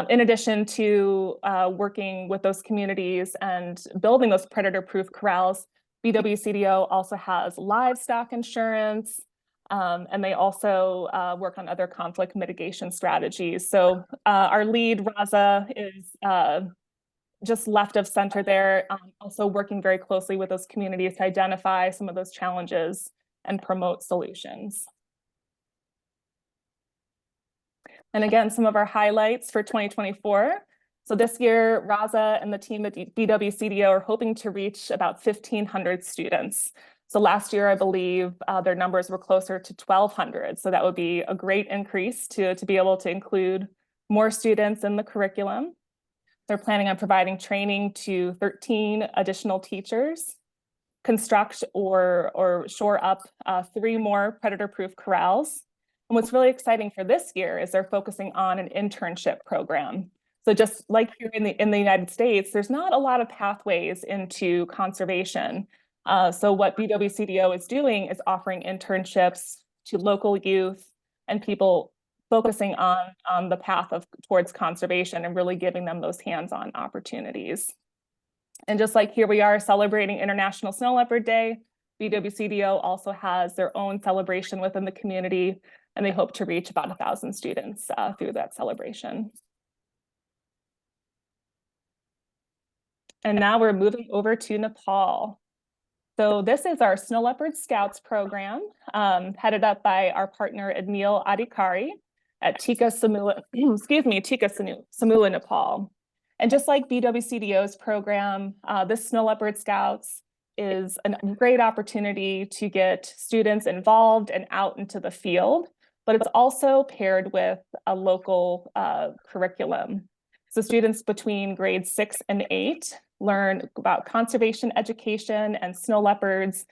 In addition to working with those communities and building those predator-proof corrals, BWCDO also has livestock insurance, and they also work on other conflict mitigation strategies. So our lead, Raza, is just left of center there, also working very closely with those communities to identify some of those challenges and promote solutions. And again, some of our highlights for 2024. So this year, Raza and the team at BWCDO are hoping to reach about 1,500 students. So last year, I believe their numbers were closer to 1,200. So that would be a great increase to be able to include more students in the curriculum. They're planning on providing training to 13 additional teachers, construct or shore up 3 more predator-proof corrals. And what's really exciting for this year is they're focusing on an internship program. So just like here in the United States, there's not a lot of pathways into conservation. So what BWCDO is doing is offering internships to local youth and people focusing on the path towards conservation and really giving them those hands-on opportunities. And just like here we are celebrating International Snow Leopard Day, BWCDO also has their own celebration within the community, and they hope to reach about 1,000 students through that celebration. And now we're moving over to Nepal. So this is our Snow Leopard Scouts program, headed up by our partner Anil Adhikari at Tika Samula, Nepal. And just like BWCDO's program, this Snow Leopard Scouts is a great opportunity to get students involved and out into the field, but it's also paired with a local curriculum. So students between grades 6 and 8 learn about conservation education and snow leopards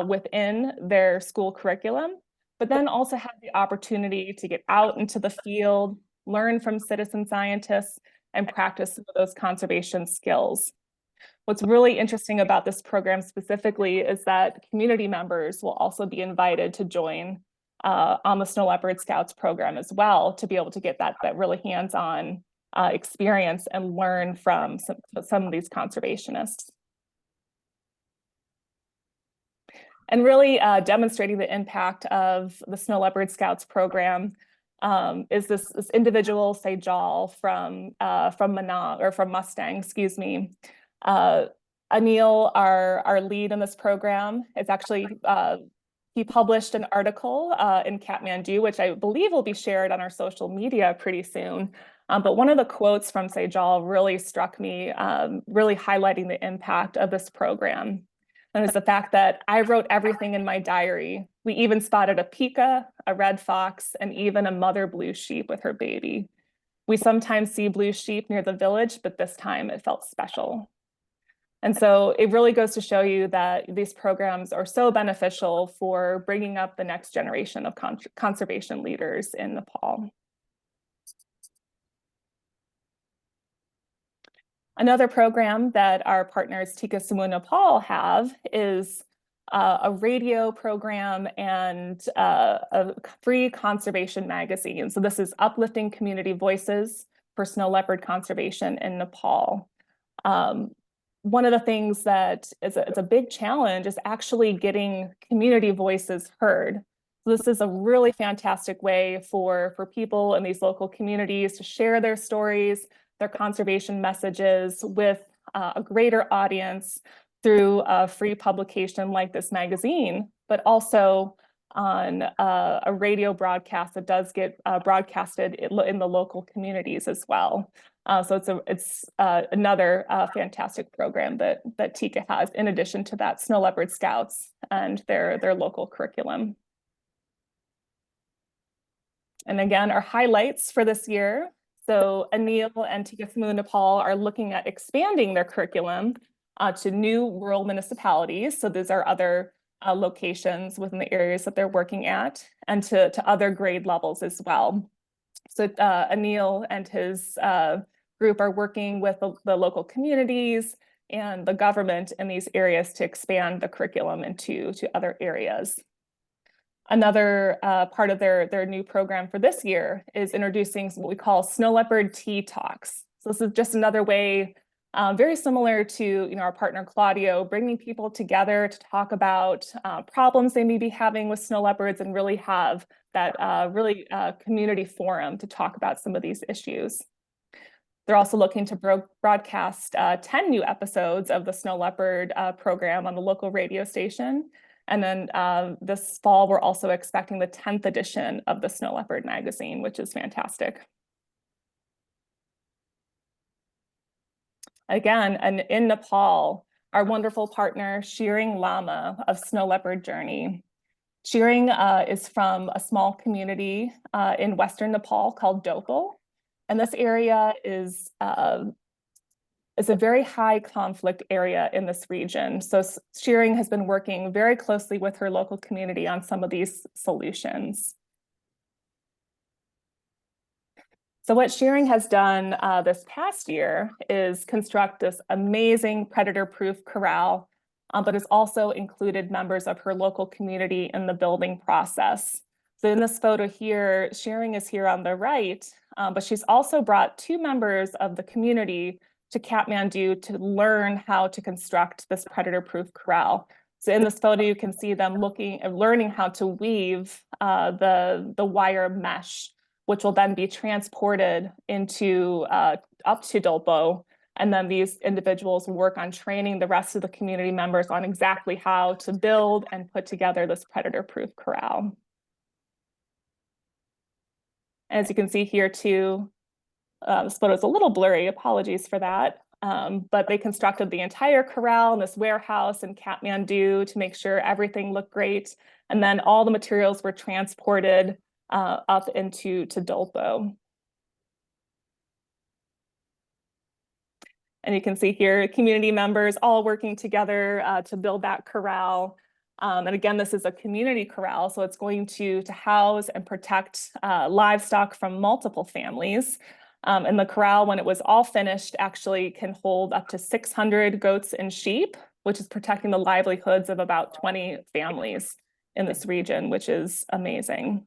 within their school curriculum, but then also have the opportunity to get out into the field, learn from citizen scientists, and practice some of those conservation skills. What's really interesting about this program specifically is that community members will also be invited to join on the Snow Leopard Scouts program as well, to be able to get that really hands-on experience and learn from some of these conservationists. And really demonstrating the impact of the Snow Leopard Scouts program is this individual, Sejal from Mustang, excuse me. Anil, our lead in this program, is actually, he published an article in Kathmandu, which I believe will be shared on our social media pretty soon. But one of the quotes from Sejal really struck me, really highlighting the impact of this program. And it's the fact that I wrote everything in my diary. We even spotted a pika, a red fox, and even a mother blue sheep with her baby. We sometimes see blue sheep near the village, but this time it felt special. And so it really goes to show you that these programs are so beneficial for bringing up the next generation of conservation leaders in Nepal. Another program that our partners Tika Samut Nepal have is a radio program and a free conservation magazine. So this is uplifting community voices for snow leopard conservation in Nepal. One of the things that is a big challenge is actually getting community voices heard. So this is a really fantastic way for people in these local communities to share their stories, their conservation messages with a greater audience through a free publication like this magazine, but also on a radio broadcast that does get broadcasted in the local communities as well. So it's another fantastic program that TICA has, in addition to that Snow Leopard Scouts and their local curriculum. And again, our highlights for this year. So Anil and TICA Samooh Nepal are looking at expanding their curriculum to new rural municipalities. So these are other locations within the areas that they're working at, and to other grade levels as well. So Anil and his group are working with the local communities and the government in these areas to expand the curriculum into other areas. Another part of their new program for this year is introducing what we call Snow Leopard Tea Talks. So this is just another way, very similar to our partner Claudio, bringing people together to talk about problems they may be having with snow leopards, and really have that community forum to talk about some of these issues. They're also looking to broadcast 10 new episodes of the Snow Leopard program on the local radio station. And then this fall, we're also expecting the 10th edition of the Snow Leopard magazine, which is fantastic. Again, and in Nepal, our wonderful partner, Shearing Lama of Snow Leopard Journey. Shearing is from a small community in Western Nepal called Dopal. And this area is a very high conflict area in this region. So Shearing has been working very closely with her local community on some of these solutions. So what Shearing has done this past year is construct this amazing predator-proof corral, but has also included members of her local community in the building process. So in this photo here, Shearing is here on the right, but she's also brought 2 members of the community to Kathmandu to learn how to construct this predator-proof corral. So in this photo, you can see them learning how to weave the wire mesh, which will then be transported into up to Dolpo. And then these individuals work on training the rest of the community members on exactly how to build and put together this predator-proof corral. As you can see here too, this photo is a little blurry, apologies for that. But they constructed the entire corral in this warehouse in Kathmandu to make sure everything looked great. And then all the materials were transported up into Dolpo. And you can see here, community members all working together to build that corral. And again, this is a community corral, so it's going to house and protect livestock from multiple families. And the corral, when it was all finished, actually can hold up to 600 goats and sheep, which is protecting the livelihoods of about 20 families in this region, which is amazing.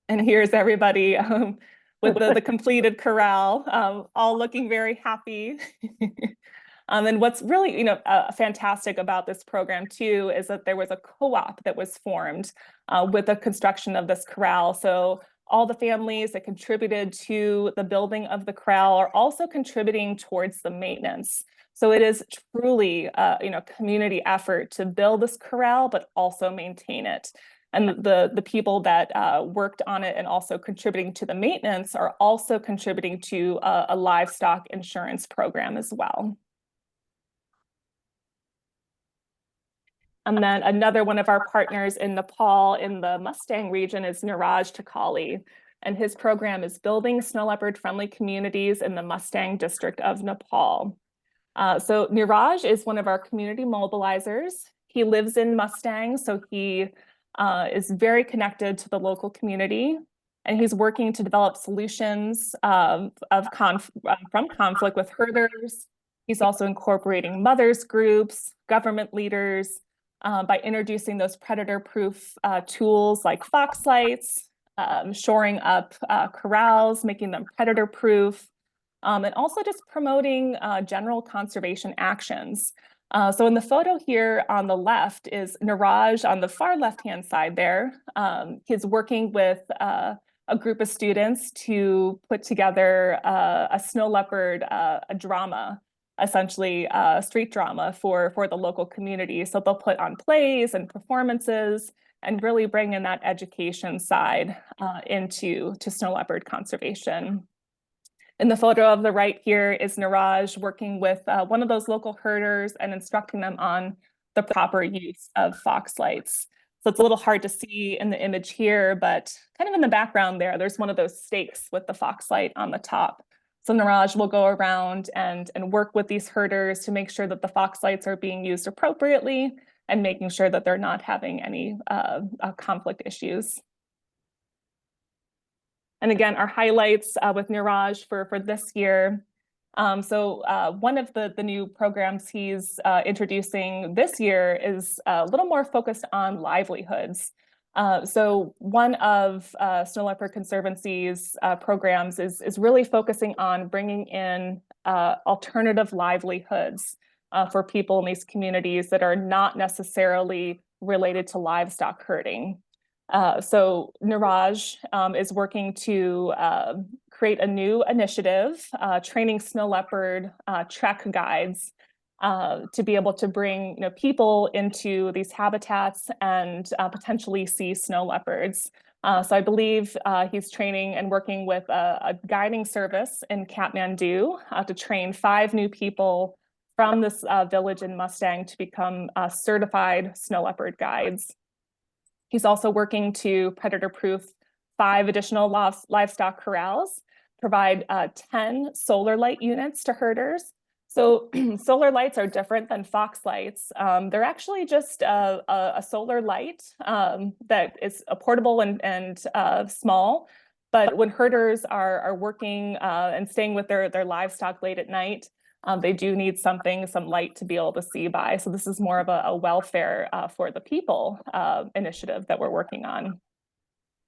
And here's everybody with the completed corral, all looking very happy. And what's really, fantastic about this program too is that there was a co-op that was formed with the construction of this corral. So all the families that contributed to the building of the corral are also contributing towards the maintenance. So it is truly, community effort to build this corral, but also maintain it. And the people that worked on it and also contributing to the maintenance are also contributing to a livestock insurance program as well. And then another one of our partners in Nepal in the Mustang region is Niraj Takali. And his program is building snow leopard friendly communities in the Mustang district of Nepal. So Niraj is one of our community mobilizers. He lives in Mustang, so he is very connected to the local community. And he's working to develop solutions from conflict with herders. He's also incorporating mothers groups, government leaders, by introducing those predator-proof tools like fox lights, shoring up corrals, making them predator proof, and also just promoting general conservation actions. So in the photo here on the left is Niraj on the far left-hand side there. He's working with a group of students to put together a snow leopard, a drama, essentially a street drama for the local community. So they'll put on plays and performances and really bring in that education side into snow leopard conservation. In the photo of the right here is Niraj working with one of those local herders and instructing them on the proper use of fox lights. So it's a little hard to see in the image here, but kind of in the background there's one of those stakes with the fox light on the top. So Niraj will go around and work with these herders to make sure that the fox lights are being used appropriately and making sure that they're not having any conflict issues. And again, our highlights with Niraj for this year. One of the new programs he's introducing this year is a little more focused on livelihoods. So one of Snow Leopard Conservancy's programs is really focusing on bringing in alternative livelihoods for people in these communities that are not necessarily related to livestock herding. So Niraj is working to create a new initiative, training snow leopard trek guides to be able to bring people into these habitats and potentially see snow leopards. So I believe he's training and working with a guiding service in Kathmandu to train 5 new people from this village in Mustang to become certified snow leopard guides. He's also working to predator-proof 5 additional livestock corrals, provide 10 solar light units to herders. So solar lights are different than fox lights. They're actually just a solar light that is portable and small. But when herders are working and staying with their livestock late at night, they do need some light to be able to see by. So this is more of a welfare for the people initiative that we're working on.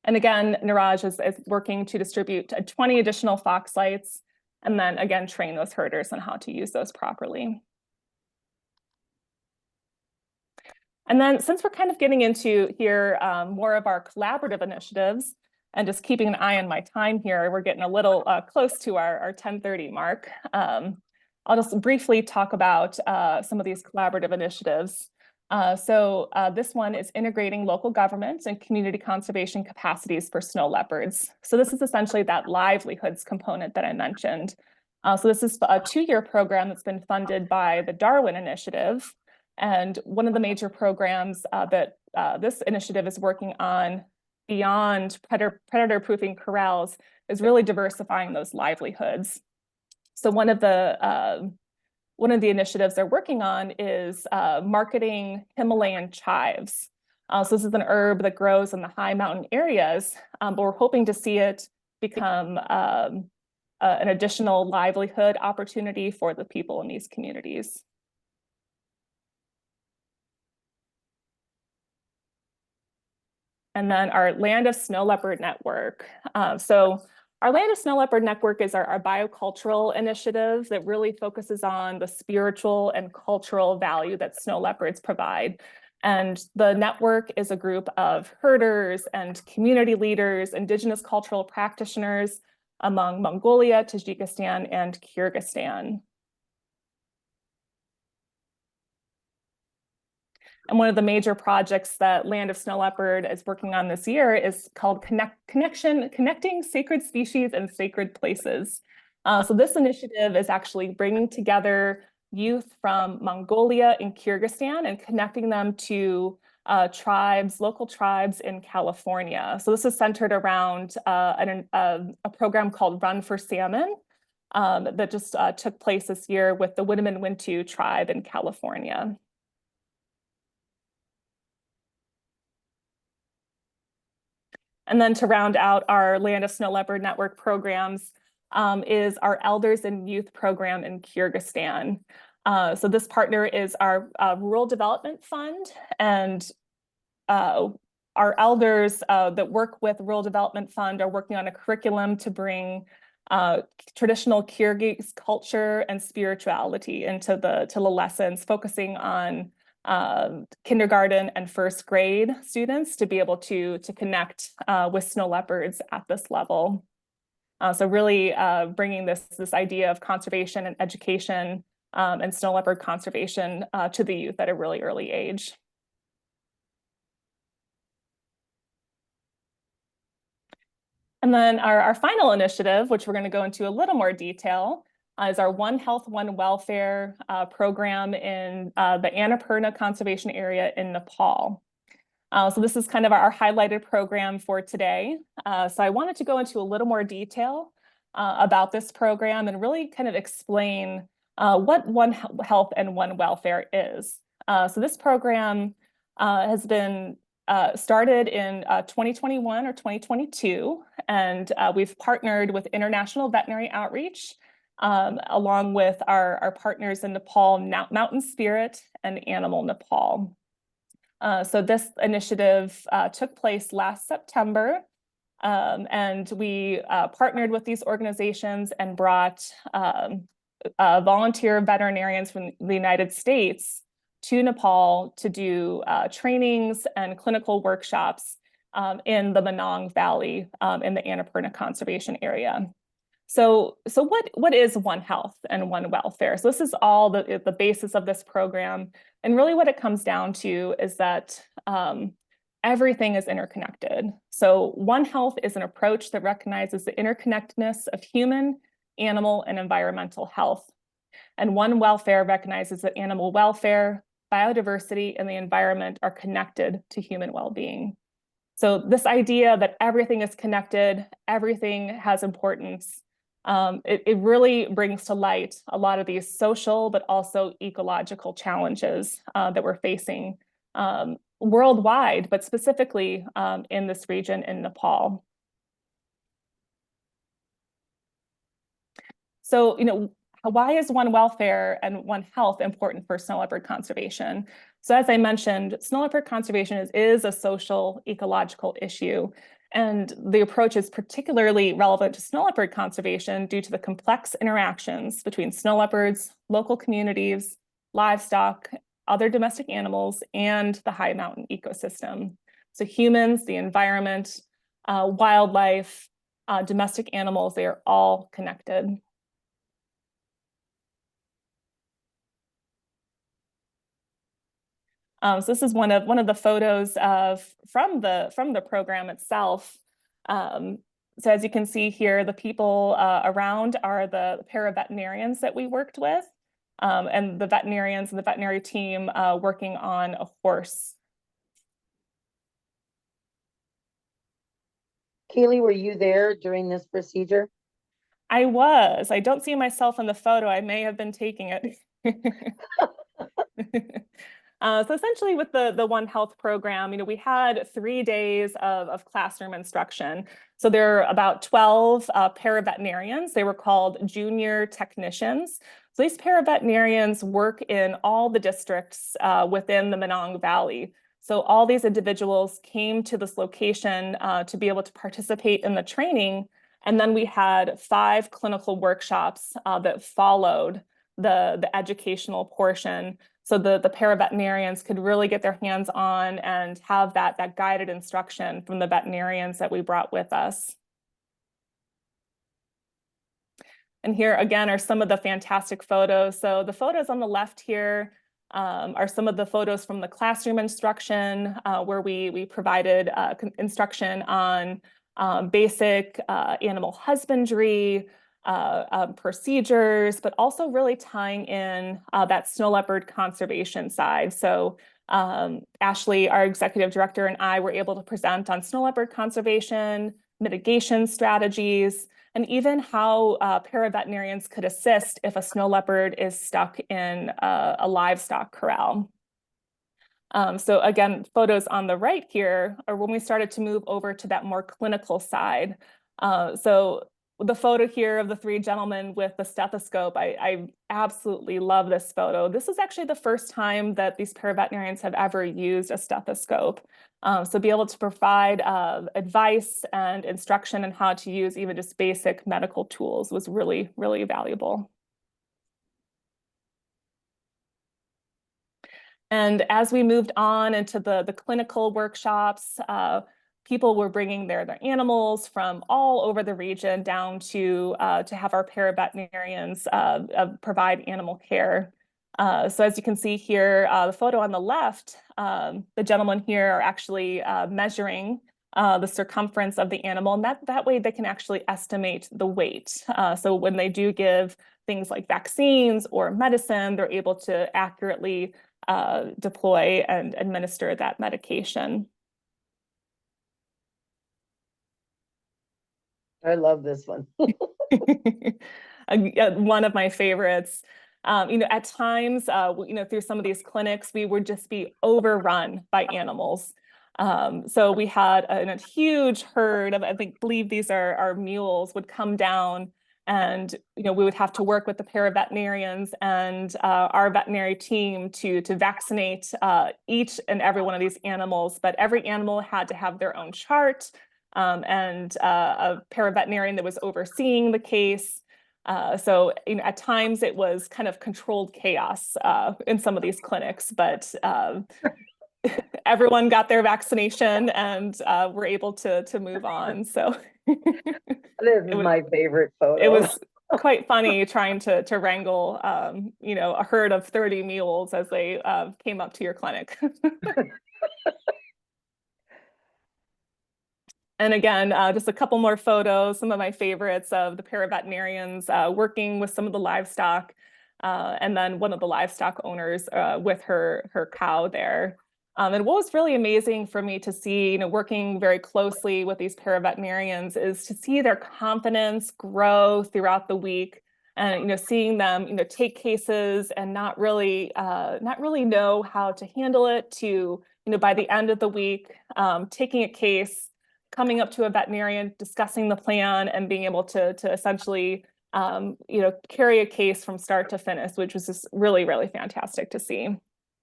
And again, Niraj is working to distribute 20 additional fox lights and then again, train those herders on how to use those properly. And then since we're kind of getting into here more of our collaborative initiatives and just keeping an eye on my time here, we're getting a little close to our 10:30 mark. I'll just briefly talk about some of these collaborative initiatives. This one is integrating local government and community conservation capacities for snow leopards. So this is essentially that livelihoods component that I mentioned. So this is a 2-year program that's been funded by the Darwin Initiative. And one of the major programs that this initiative is working on beyond predator-proofing corrals is really diversifying those livelihoods. So one of the initiatives they're working on is marketing Himalayan chives. So this is an herb that grows in the high mountain areas, but we're hoping to see it become an additional livelihood opportunity for the people in these communities. And then our Land of Snow Leopard Network. Our Land of Snow Leopard Network is our biocultural initiative that really focuses on the spiritual and cultural value that snow leopards provide. And the network is a group of herders and community leaders, indigenous cultural practitioners among Mongolia, Tajikistan, and Kyrgyzstan. And one of the major projects that Land of Snow Leopard is working on this year is called Connecting Sacred Species and Sacred Places. So this initiative is actually bringing together youth from Mongolia and Kyrgyzstan and connecting them to local tribes in California. So this is centered around a program called Run for Salmon that just took place this year with the Winnemucca tribe in California. And then to round out our Land of Snow Leopard Network programs is our Elders and Youth program in Kyrgyzstan. So this partner is our Rural Development Fund, and our elders that work with Rural Development Fund are working on a curriculum to bring traditional Kyrgyz culture and spirituality into the lessons, focusing on kindergarten and first grade students to be able to connect with snow leopards at this level. So really bringing this idea of conservation and education and snow leopard conservation to the youth at a really early age. And then our final initiative, which we're going to go into a little more detail, is our One Health, One Welfare program in the Annapurna Conservation Area in Nepal. So this is kind of our highlighted program for today. So I wanted to go into a little more detail about this program and really kind of explain what One Health and One Welfare is. So this program has been started in 2021 or 2022, and we've partnered with International Veterinary Outreach, along with our partners in Nepal, Mountain Spirit and Animal Nepal. So this initiative took place last September, and we partnered with these organizations and brought volunteer veterinarians from the United States to Nepal to do trainings and clinical workshops in the Manong Valley in the Annapurna Conservation Area. So what is One Health and One Welfare? So this is all the basis of this program. And really what it comes down to is that everything is interconnected. So One Health is an approach that recognizes the interconnectedness of human, animal, and environmental health. And One Welfare recognizes that animal welfare, biodiversity, and the environment are connected to human well-being. So this idea that everything is connected, everything has importance, it really brings to light a lot of these social but also ecological challenges that we're facing worldwide, but specifically in this region in Nepal. So, why is One Welfare and One Health important for snow leopard conservation? So as I mentioned, snow leopard conservation is a social ecological issue. And the approach is particularly relevant to snow leopard conservation due to the complex interactions between snow leopards, local communities, livestock, other domestic animals, and the high mountain ecosystem. So humans, the environment, wildlife, domestic animals, they are all connected. So this is one of the photos from the program itself. So as you can see here, the people around are the paraveterinarians that we worked with, and the veterinarians and the veterinary team working on a horse. Kayley, were you there during this procedure? I was. I don't see myself in the photo. I may have been taking it. So essentially with the One Health program, we had 3 days of classroom instruction. So there are about 12 paraveterinarians. They were called junior technicians. So these paraveterinarians work in all the districts within the Manong Valley. So all these individuals came to this location to be able to participate in the training. And then we had 5 clinical workshops that followed the educational portion. So the paraveterinarians could really get their hands on and have that guided instruction from the veterinarians that we brought with us. And here again are some of the fantastic photos. So the photos on the left here are some of the photos from the classroom instruction where we provided instruction on basic animal husbandry, procedures, but also really tying in that snow leopard conservation side. So Ashley, our executive director, and I were able to present on snow leopard conservation, mitigation strategies, and even how paraveterinarians could assist if a snow leopard is stuck in a livestock corral. So again, photos on the right here are when we started to move over to that more clinical side. So the photo here of the three gentlemen with the stethoscope, I absolutely love this photo. This is actually the first time that these paraveterinarians have ever used a stethoscope. So be able to provide advice and instruction on how to use even just basic medical tools was really, really valuable. And as we moved on into the clinical workshops, people were bringing their animals from all over the region down to have our paraveterinarians provide animal care. So as you can see here, the photo on the left, the gentlemen here are actually measuring the circumference of the animal, and that way they can actually estimate the weight. So when they do give things like vaccines or medicine, they're able to accurately deploy and administer that medication. I love this one. One of my favorites. At times, through some of these clinics, we would just be overrun by animals. So we had a huge herd of, believe these are mules, would come down, and we would have to work with the paraveterinarians and our veterinary team to vaccinate each and every one of these animals. But every animal had to have their own chart, and a paraveterinarian that was overseeing the case. So at times it was kind of controlled chaos in some of these clinics, but everyone got their vaccination and were able to move on. So This is my favorite photo. It was quite funny trying to wrangle, a herd of 30 mules as they came up to your clinic. And again, just a couple more photos, some of my favorites of the paraveterinarians working with some of the livestock, and then one of the livestock owners with her cow there. And what was really amazing for me to see, working very closely with these paraveterinarians, is to see their confidence grow throughout the week, and seeing them, take cases and not really know how to handle it. To by the end of the week, taking a case, coming up to a veterinarian, discussing the plan, and being able to essentially carry a case from start to finish, which was just really, really fantastic to see.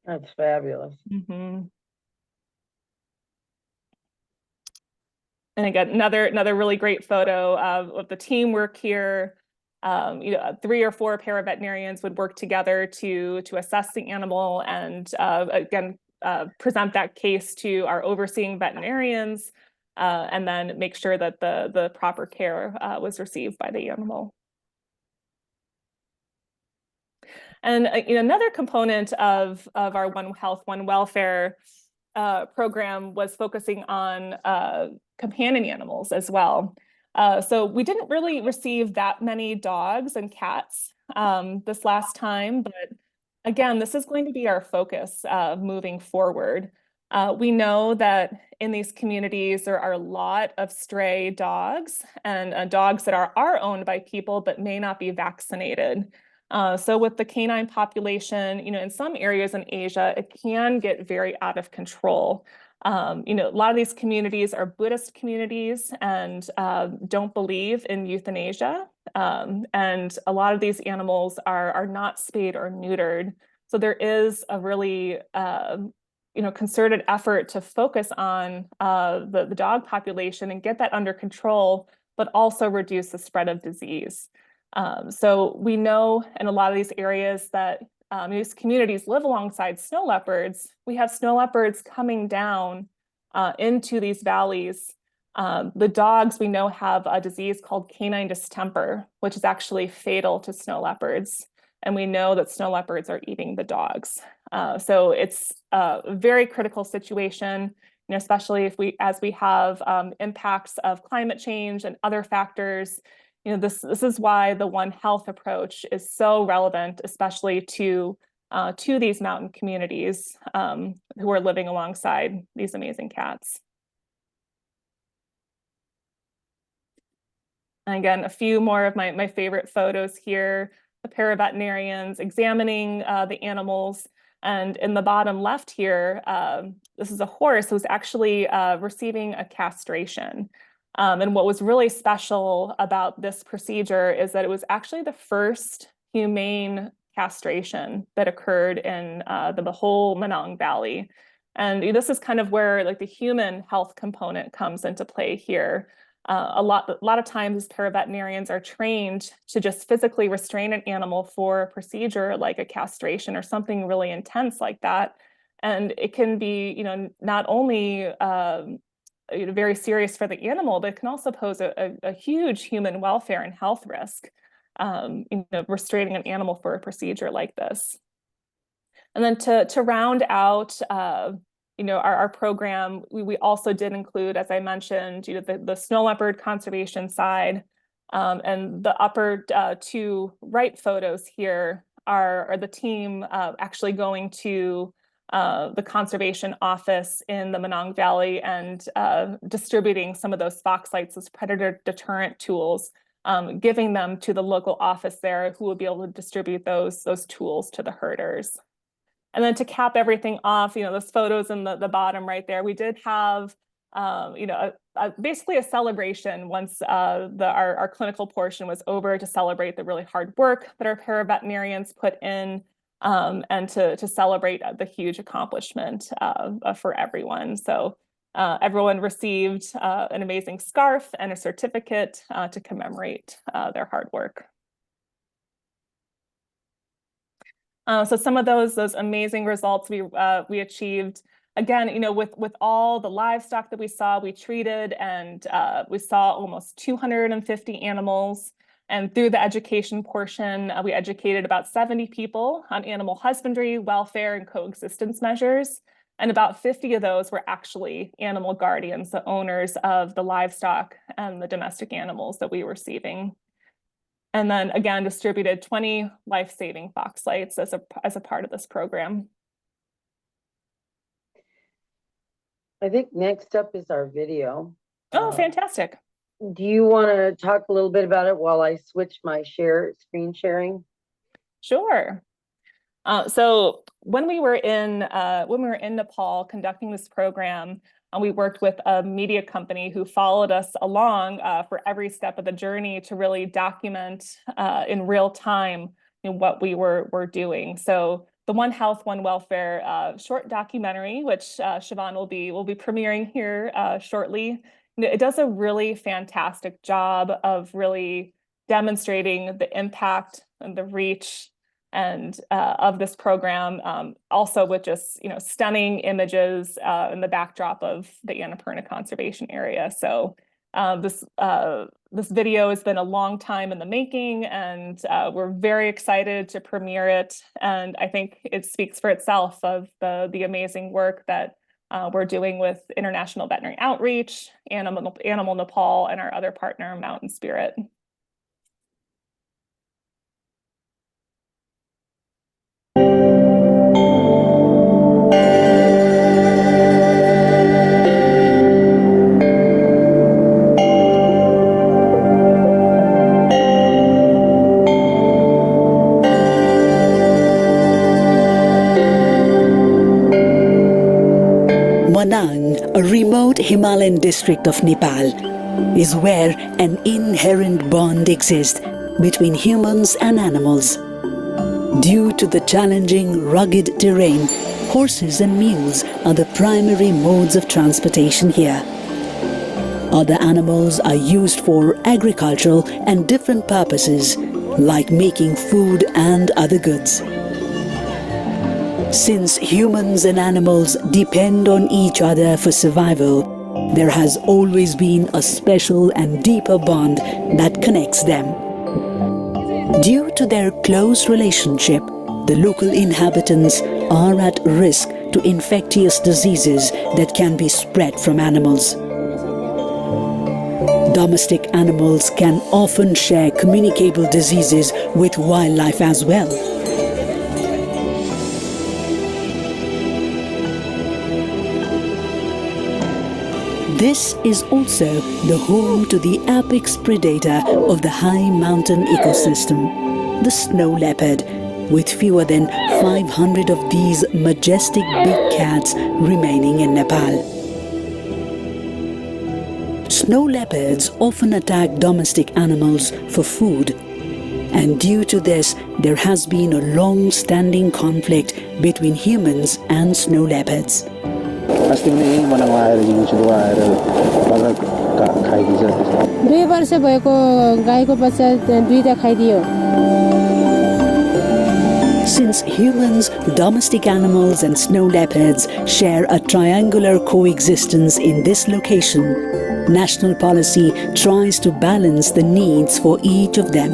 That's fabulous. Mm-hmm. And again, another really great photo of the teamwork here. 3 or 4 paraveterinarians would work together to assess the animal and again present that case to our overseeing veterinarians, and then make sure that the proper care was received by the animal. And another component of our One Health, One Welfare program was focusing on companion animals as well. So we didn't really receive that many dogs and cats this last time, but again, this is going to be our focus moving forward. We know that in these communities, there are a lot of stray dogs and dogs that are owned by people but may not be vaccinated. So with the canine population, in some areas in Asia, it can get very out of control. A lot of these communities are Buddhist communities and don't believe in euthanasia. And a lot of these animals are not spayed or neutered. So there is a really concerted effort to focus on the dog population and get that under control, but also reduce the spread of disease. So we know in a lot of these areas that these communities live alongside snow leopards. We have snow leopards coming down into these valleys. The dogs we know have a disease called canine distemper, which is actually fatal to snow leopards. And we know that snow leopards are eating the dogs. So it's a very critical situation, especially as we have impacts of climate change and other factors. This is why the One Health approach is so relevant, especially to these mountain communities who are living alongside these amazing cats. And again, a few more of my favorite photos here, the paraveterinarians examining the animals. And in the bottom left here, this is a horse who's actually receiving a castration. And what was really special about this procedure is that it was actually the first humane castration that occurred in the whole Manang Valley. And this is kind of where like the human health component comes into play here. A lot of times paraveterinarians are trained to just physically restrain an animal for a procedure like a castration or something really intense like that. And it can be, not only very serious for the animal, but it can also pose a huge human welfare and health risk, restraining an animal for a procedure like this. And then to round out, our program, we also did include, as I mentioned, the Snow Leopard conservation side, and the upper two right photos here are the team actually going to the conservation office in the Manang Valley and distributing some of those fox lights as predator deterrent tools, giving them to the local office there who will be able to distribute those tools to the herders. And then to cap everything off, those photos in the bottom right there, we did have, basically a celebration once our clinical portion was over, to celebrate the really hard work that our paraveterinarians put in, and to celebrate the huge accomplishment for everyone. So everyone received an amazing scarf and a certificate to commemorate their hard work. So some of those amazing results we achieved, again, with all the livestock that we saw, we treated, and we saw almost 250 animals. And through the education portion, we educated about 70 people on animal husbandry, welfare, and coexistence measures. And about 50 of those were actually animal guardians, the owners of the livestock and the domestic animals that we were receiving. And then again, distributed 20 life-saving fox lights as a part of this program. I think next up is our video. Oh, fantastic. Do you want to talk a little bit about it while I switch my screen sharing? Sure. So when we were in Nepal conducting this program, we worked with a media company who followed us along for every step of the journey to really document in real time what we were doing. So the One Health, One Welfare short documentary, which Siobhan will be premiering here shortly, it does a really fantastic job of really demonstrating the impact and the reach and of this program, also with just stunning images in the backdrop of the Annapurna Conservation Area. So this video has been a long time in the making, and we're very excited to premiere it. And I think it speaks for itself of the amazing work that we're doing with International Veterinary Outreach, Animal Nepal, and our other partner, Mountain Spirit. Manang, a remote Himalayan district of Nepal, is where an inherent bond exists between humans and animals. Due to the challenging, rugged terrain, horses and mules are the primary modes of transportation here. Other animals are used for agricultural and different purposes, like making food and other goods. Since humans and animals depend on each other for survival, there has always been a special and deeper bond that connects them. Due to their close relationship, the local inhabitants are at risk to infectious diseases that can be spread from animals. Domestic animals can often share communicable diseases with wildlife as well. This is also the home to the apex predator of the high mountain ecosystem, the snow leopard, with fewer than 500 of these majestic big cats remaining in Nepal. Snow leopards often attack domestic animals for food. And due to this, there has been a long-standing conflict between humans and snow leopards. अस्ति पनि यही बनाउन आएर जिउँछु आएर खाइदिन्छ त्यसलाई 2 वर्ष भएको गाईको बच्चा दुईटा खाइदियो Since humans, domestic animals and snow leopards share a triangular coexistence in this location, national policy tries to balance the needs for each of them.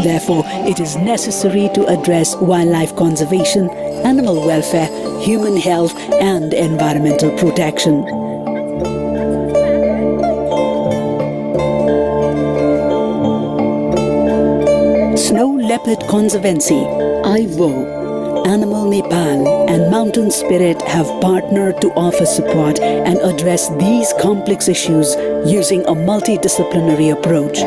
Therefore, it is necessary to address wildlife conservation, animal welfare, human health, and environmental protection. Snow Leopard Conservancy, IVO, Animal Nepal, and Mountain Spirit have partnered to offer support and address these complex issues using a multidisciplinary approach.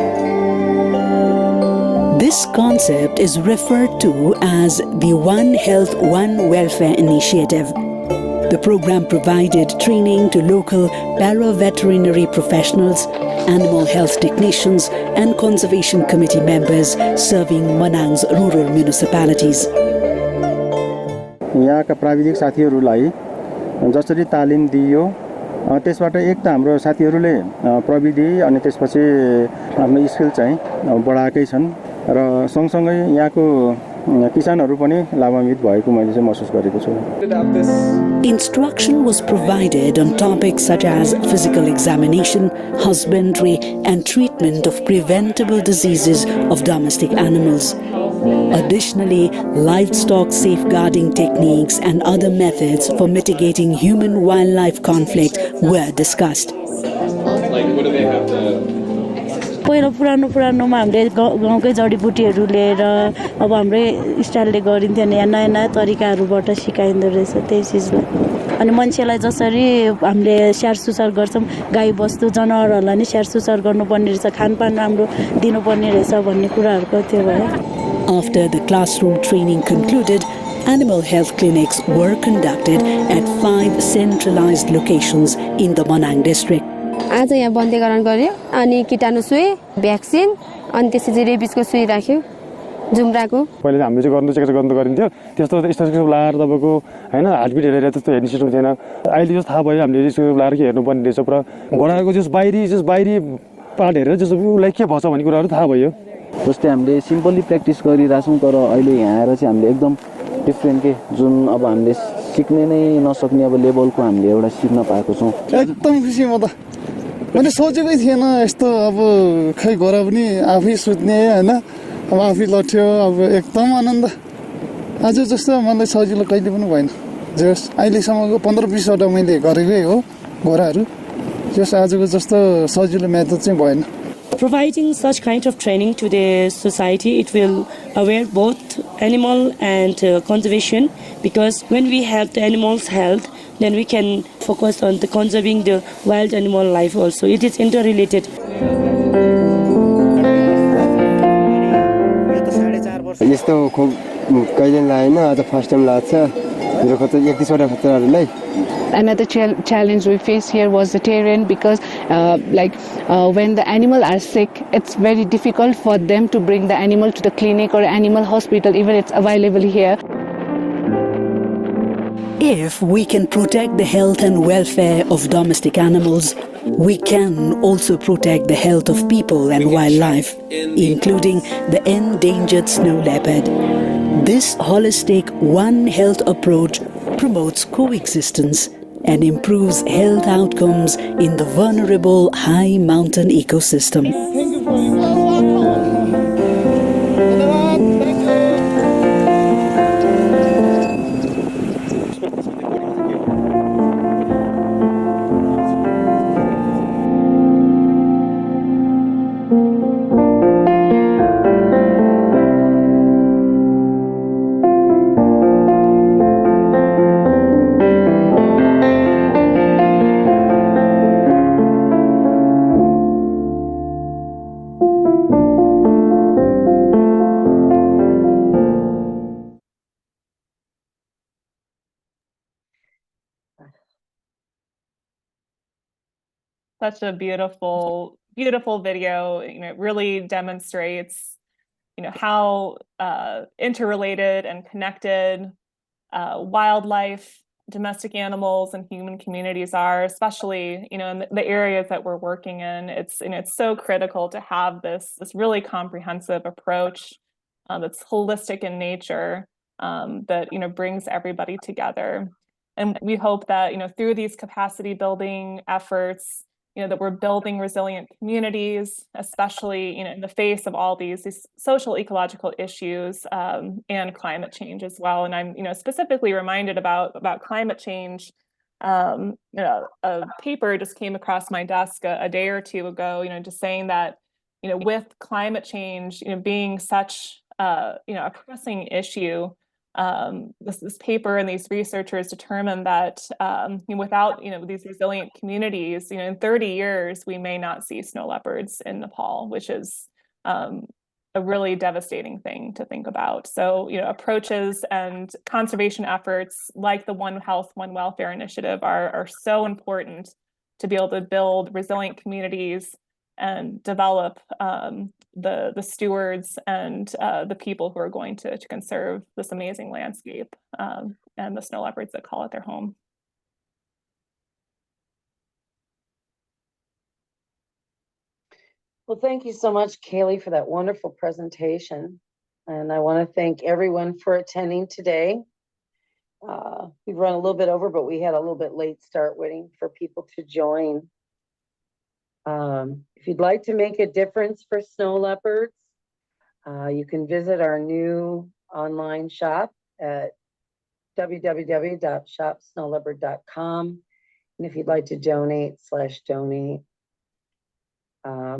This concept is referred to as the One Health, One Welfare initiative. The program provided training to local para-veterinary professionals, animal health technicians, and conservation committee members serving Manang's rural municipalities. यहाँका प्राविधिक साथीहरूलाई जसरी तालिम दिइयो त्यसबाट एक त हाम्रो साथीहरूले प्रविधि अनि त्यसपछि आफ्नो स्किल चाहिँ बढाएकै छन् र सँगसँगै यहाँको किसानहरू पनि लाभान्वित भएको मैले चाहिँ महसुस गरेको छु Instruction was provided on topics such as physical examination, husbandry, and treatment of preventable diseases of domestic animals. Additionally, livestock safeguarding techniques and other methods for mitigating human-wildlife conflict were discussed. Like, what do they have to... पहिलो पुरानोमा हामीले गाउँकै जडीबुटीहरू लिएर अब हाम्रै स्टाइलले गरिन्थ्यो नि यहाँ नयाँ नयाँ तरिकाहरूबाट सिकाइँदो रहेछ त्यही चिजलाई अनि मान्छेलाई जसरी हामीले स्याहार सुसार गर्छौं गाई बस्तु जनावरहरूलाई नि स्याहार सुसार गर्नुपर्ने रहेछ खानपान राम्रो दिनुपर्ने रहेछ भन्ने कुराहरुको त्यो भयो After the classroom training concluded, animal health clinics were conducted at 5 centralized locations in the Manang district. आज यहाँ बन्देकरण गर्यो अनि कीटाणु सुई भ्याक्सिन अनि त्यसपछि रेबिसको सुई राख्यो जुम्राको पहिले हामीले चाहिँ गर्नु गरिन्थ्यो त्यस्तो यस्तो लाएर तपाईको हैन हार्टबिट हेरेर त्यस्तो हेर्ने सिस्टम थिएन अहिले जस्तो थाहा भयो हामीले यसो लाएर के हेर्नु पर्ने रहेछ पुरा घोडाको जस बाहिरी पार्ट हेरेर जस्तो उलाई के भन्छ भन्ने कुराहरु थाहा भयो जस्तै हामीले सिम्पली प्र्याक्टिस गरिराछौं तर अहिले यहाँ आएर चाहिँ हामीले एकदम डिफरेन्ट के जुन अब हामीले सिक्ने नै नसक्ने अब लेभलको हामीले एउटा सिक्न पाएको छौं एकदम खुसी म त मैले सोचेकै थिएन यस्तो अब खै घोडा पनि आफै सुत्ने हैन अब आफै लट्यो अब एकदम आनन्द आज जस्तो मलाई सजिलो कहिले पनि भएन जस अहिलेसम्मको 15-20 वटा मैले गरेकै हो घोडाहरु जस आजको जस्तो सजिलो मेथड चाहिँ भएन Providing such kind of training to the society, it will aware both animal and conservation, because when we have the animals' health, then we can focus on the conserving the wild animal life also. It is interrelated. यस्तो खोप कहिले लाएन आज first time लाग्छ मेरो खतरा 31 वटा खतराहरुलाई Another challenge we face here was the terrain because when the animal are sick, it's very difficult for them to bring the animal to the clinic or animal hospital, even it's available here. If we can protect the health and welfare of domestic animals, we can also protect the health of people and wildlife, including the endangered snow leopard. This holistic One Health approach promotes coexistence and improves health outcomes in the vulnerable high mountain ecosystem. such a beautiful, beautiful video. It really demonstrates, how interrelated and connected wildlife, domestic animals, and human communities are, especially, in the areas that we're working in. It's so critical to have this really comprehensive approach that's holistic in nature, that, brings everybody together. And we hope that, through these capacity building efforts, that we're building resilient communities, especially, in the face of all these social ecological issues, and climate change as well. And I'm, specifically reminded about climate change. A paper just came across my desk a day or two ago, just saying that, with climate change, being such, a pressing issue, this paper and these researchers determined that without these resilient communities, in 30 years we may not see snow leopards in Nepal, which is a really devastating thing to think about. So approaches and conservation efforts like the One Health, One Welfare initiative are so important to be able to build resilient communities and develop the stewards and the people who are going to conserve this amazing landscape, and the snow leopards that call it their home. Well, thank you so much, Kayley, for that wonderful presentation. And I want to thank everyone for attending today. We've run a little bit over, but we had a little bit late start waiting for people to join. If you'd like to make a difference for snow leopards, you can visit our new online shop at www.shopsnowleopard.com. And if you'd like to donate.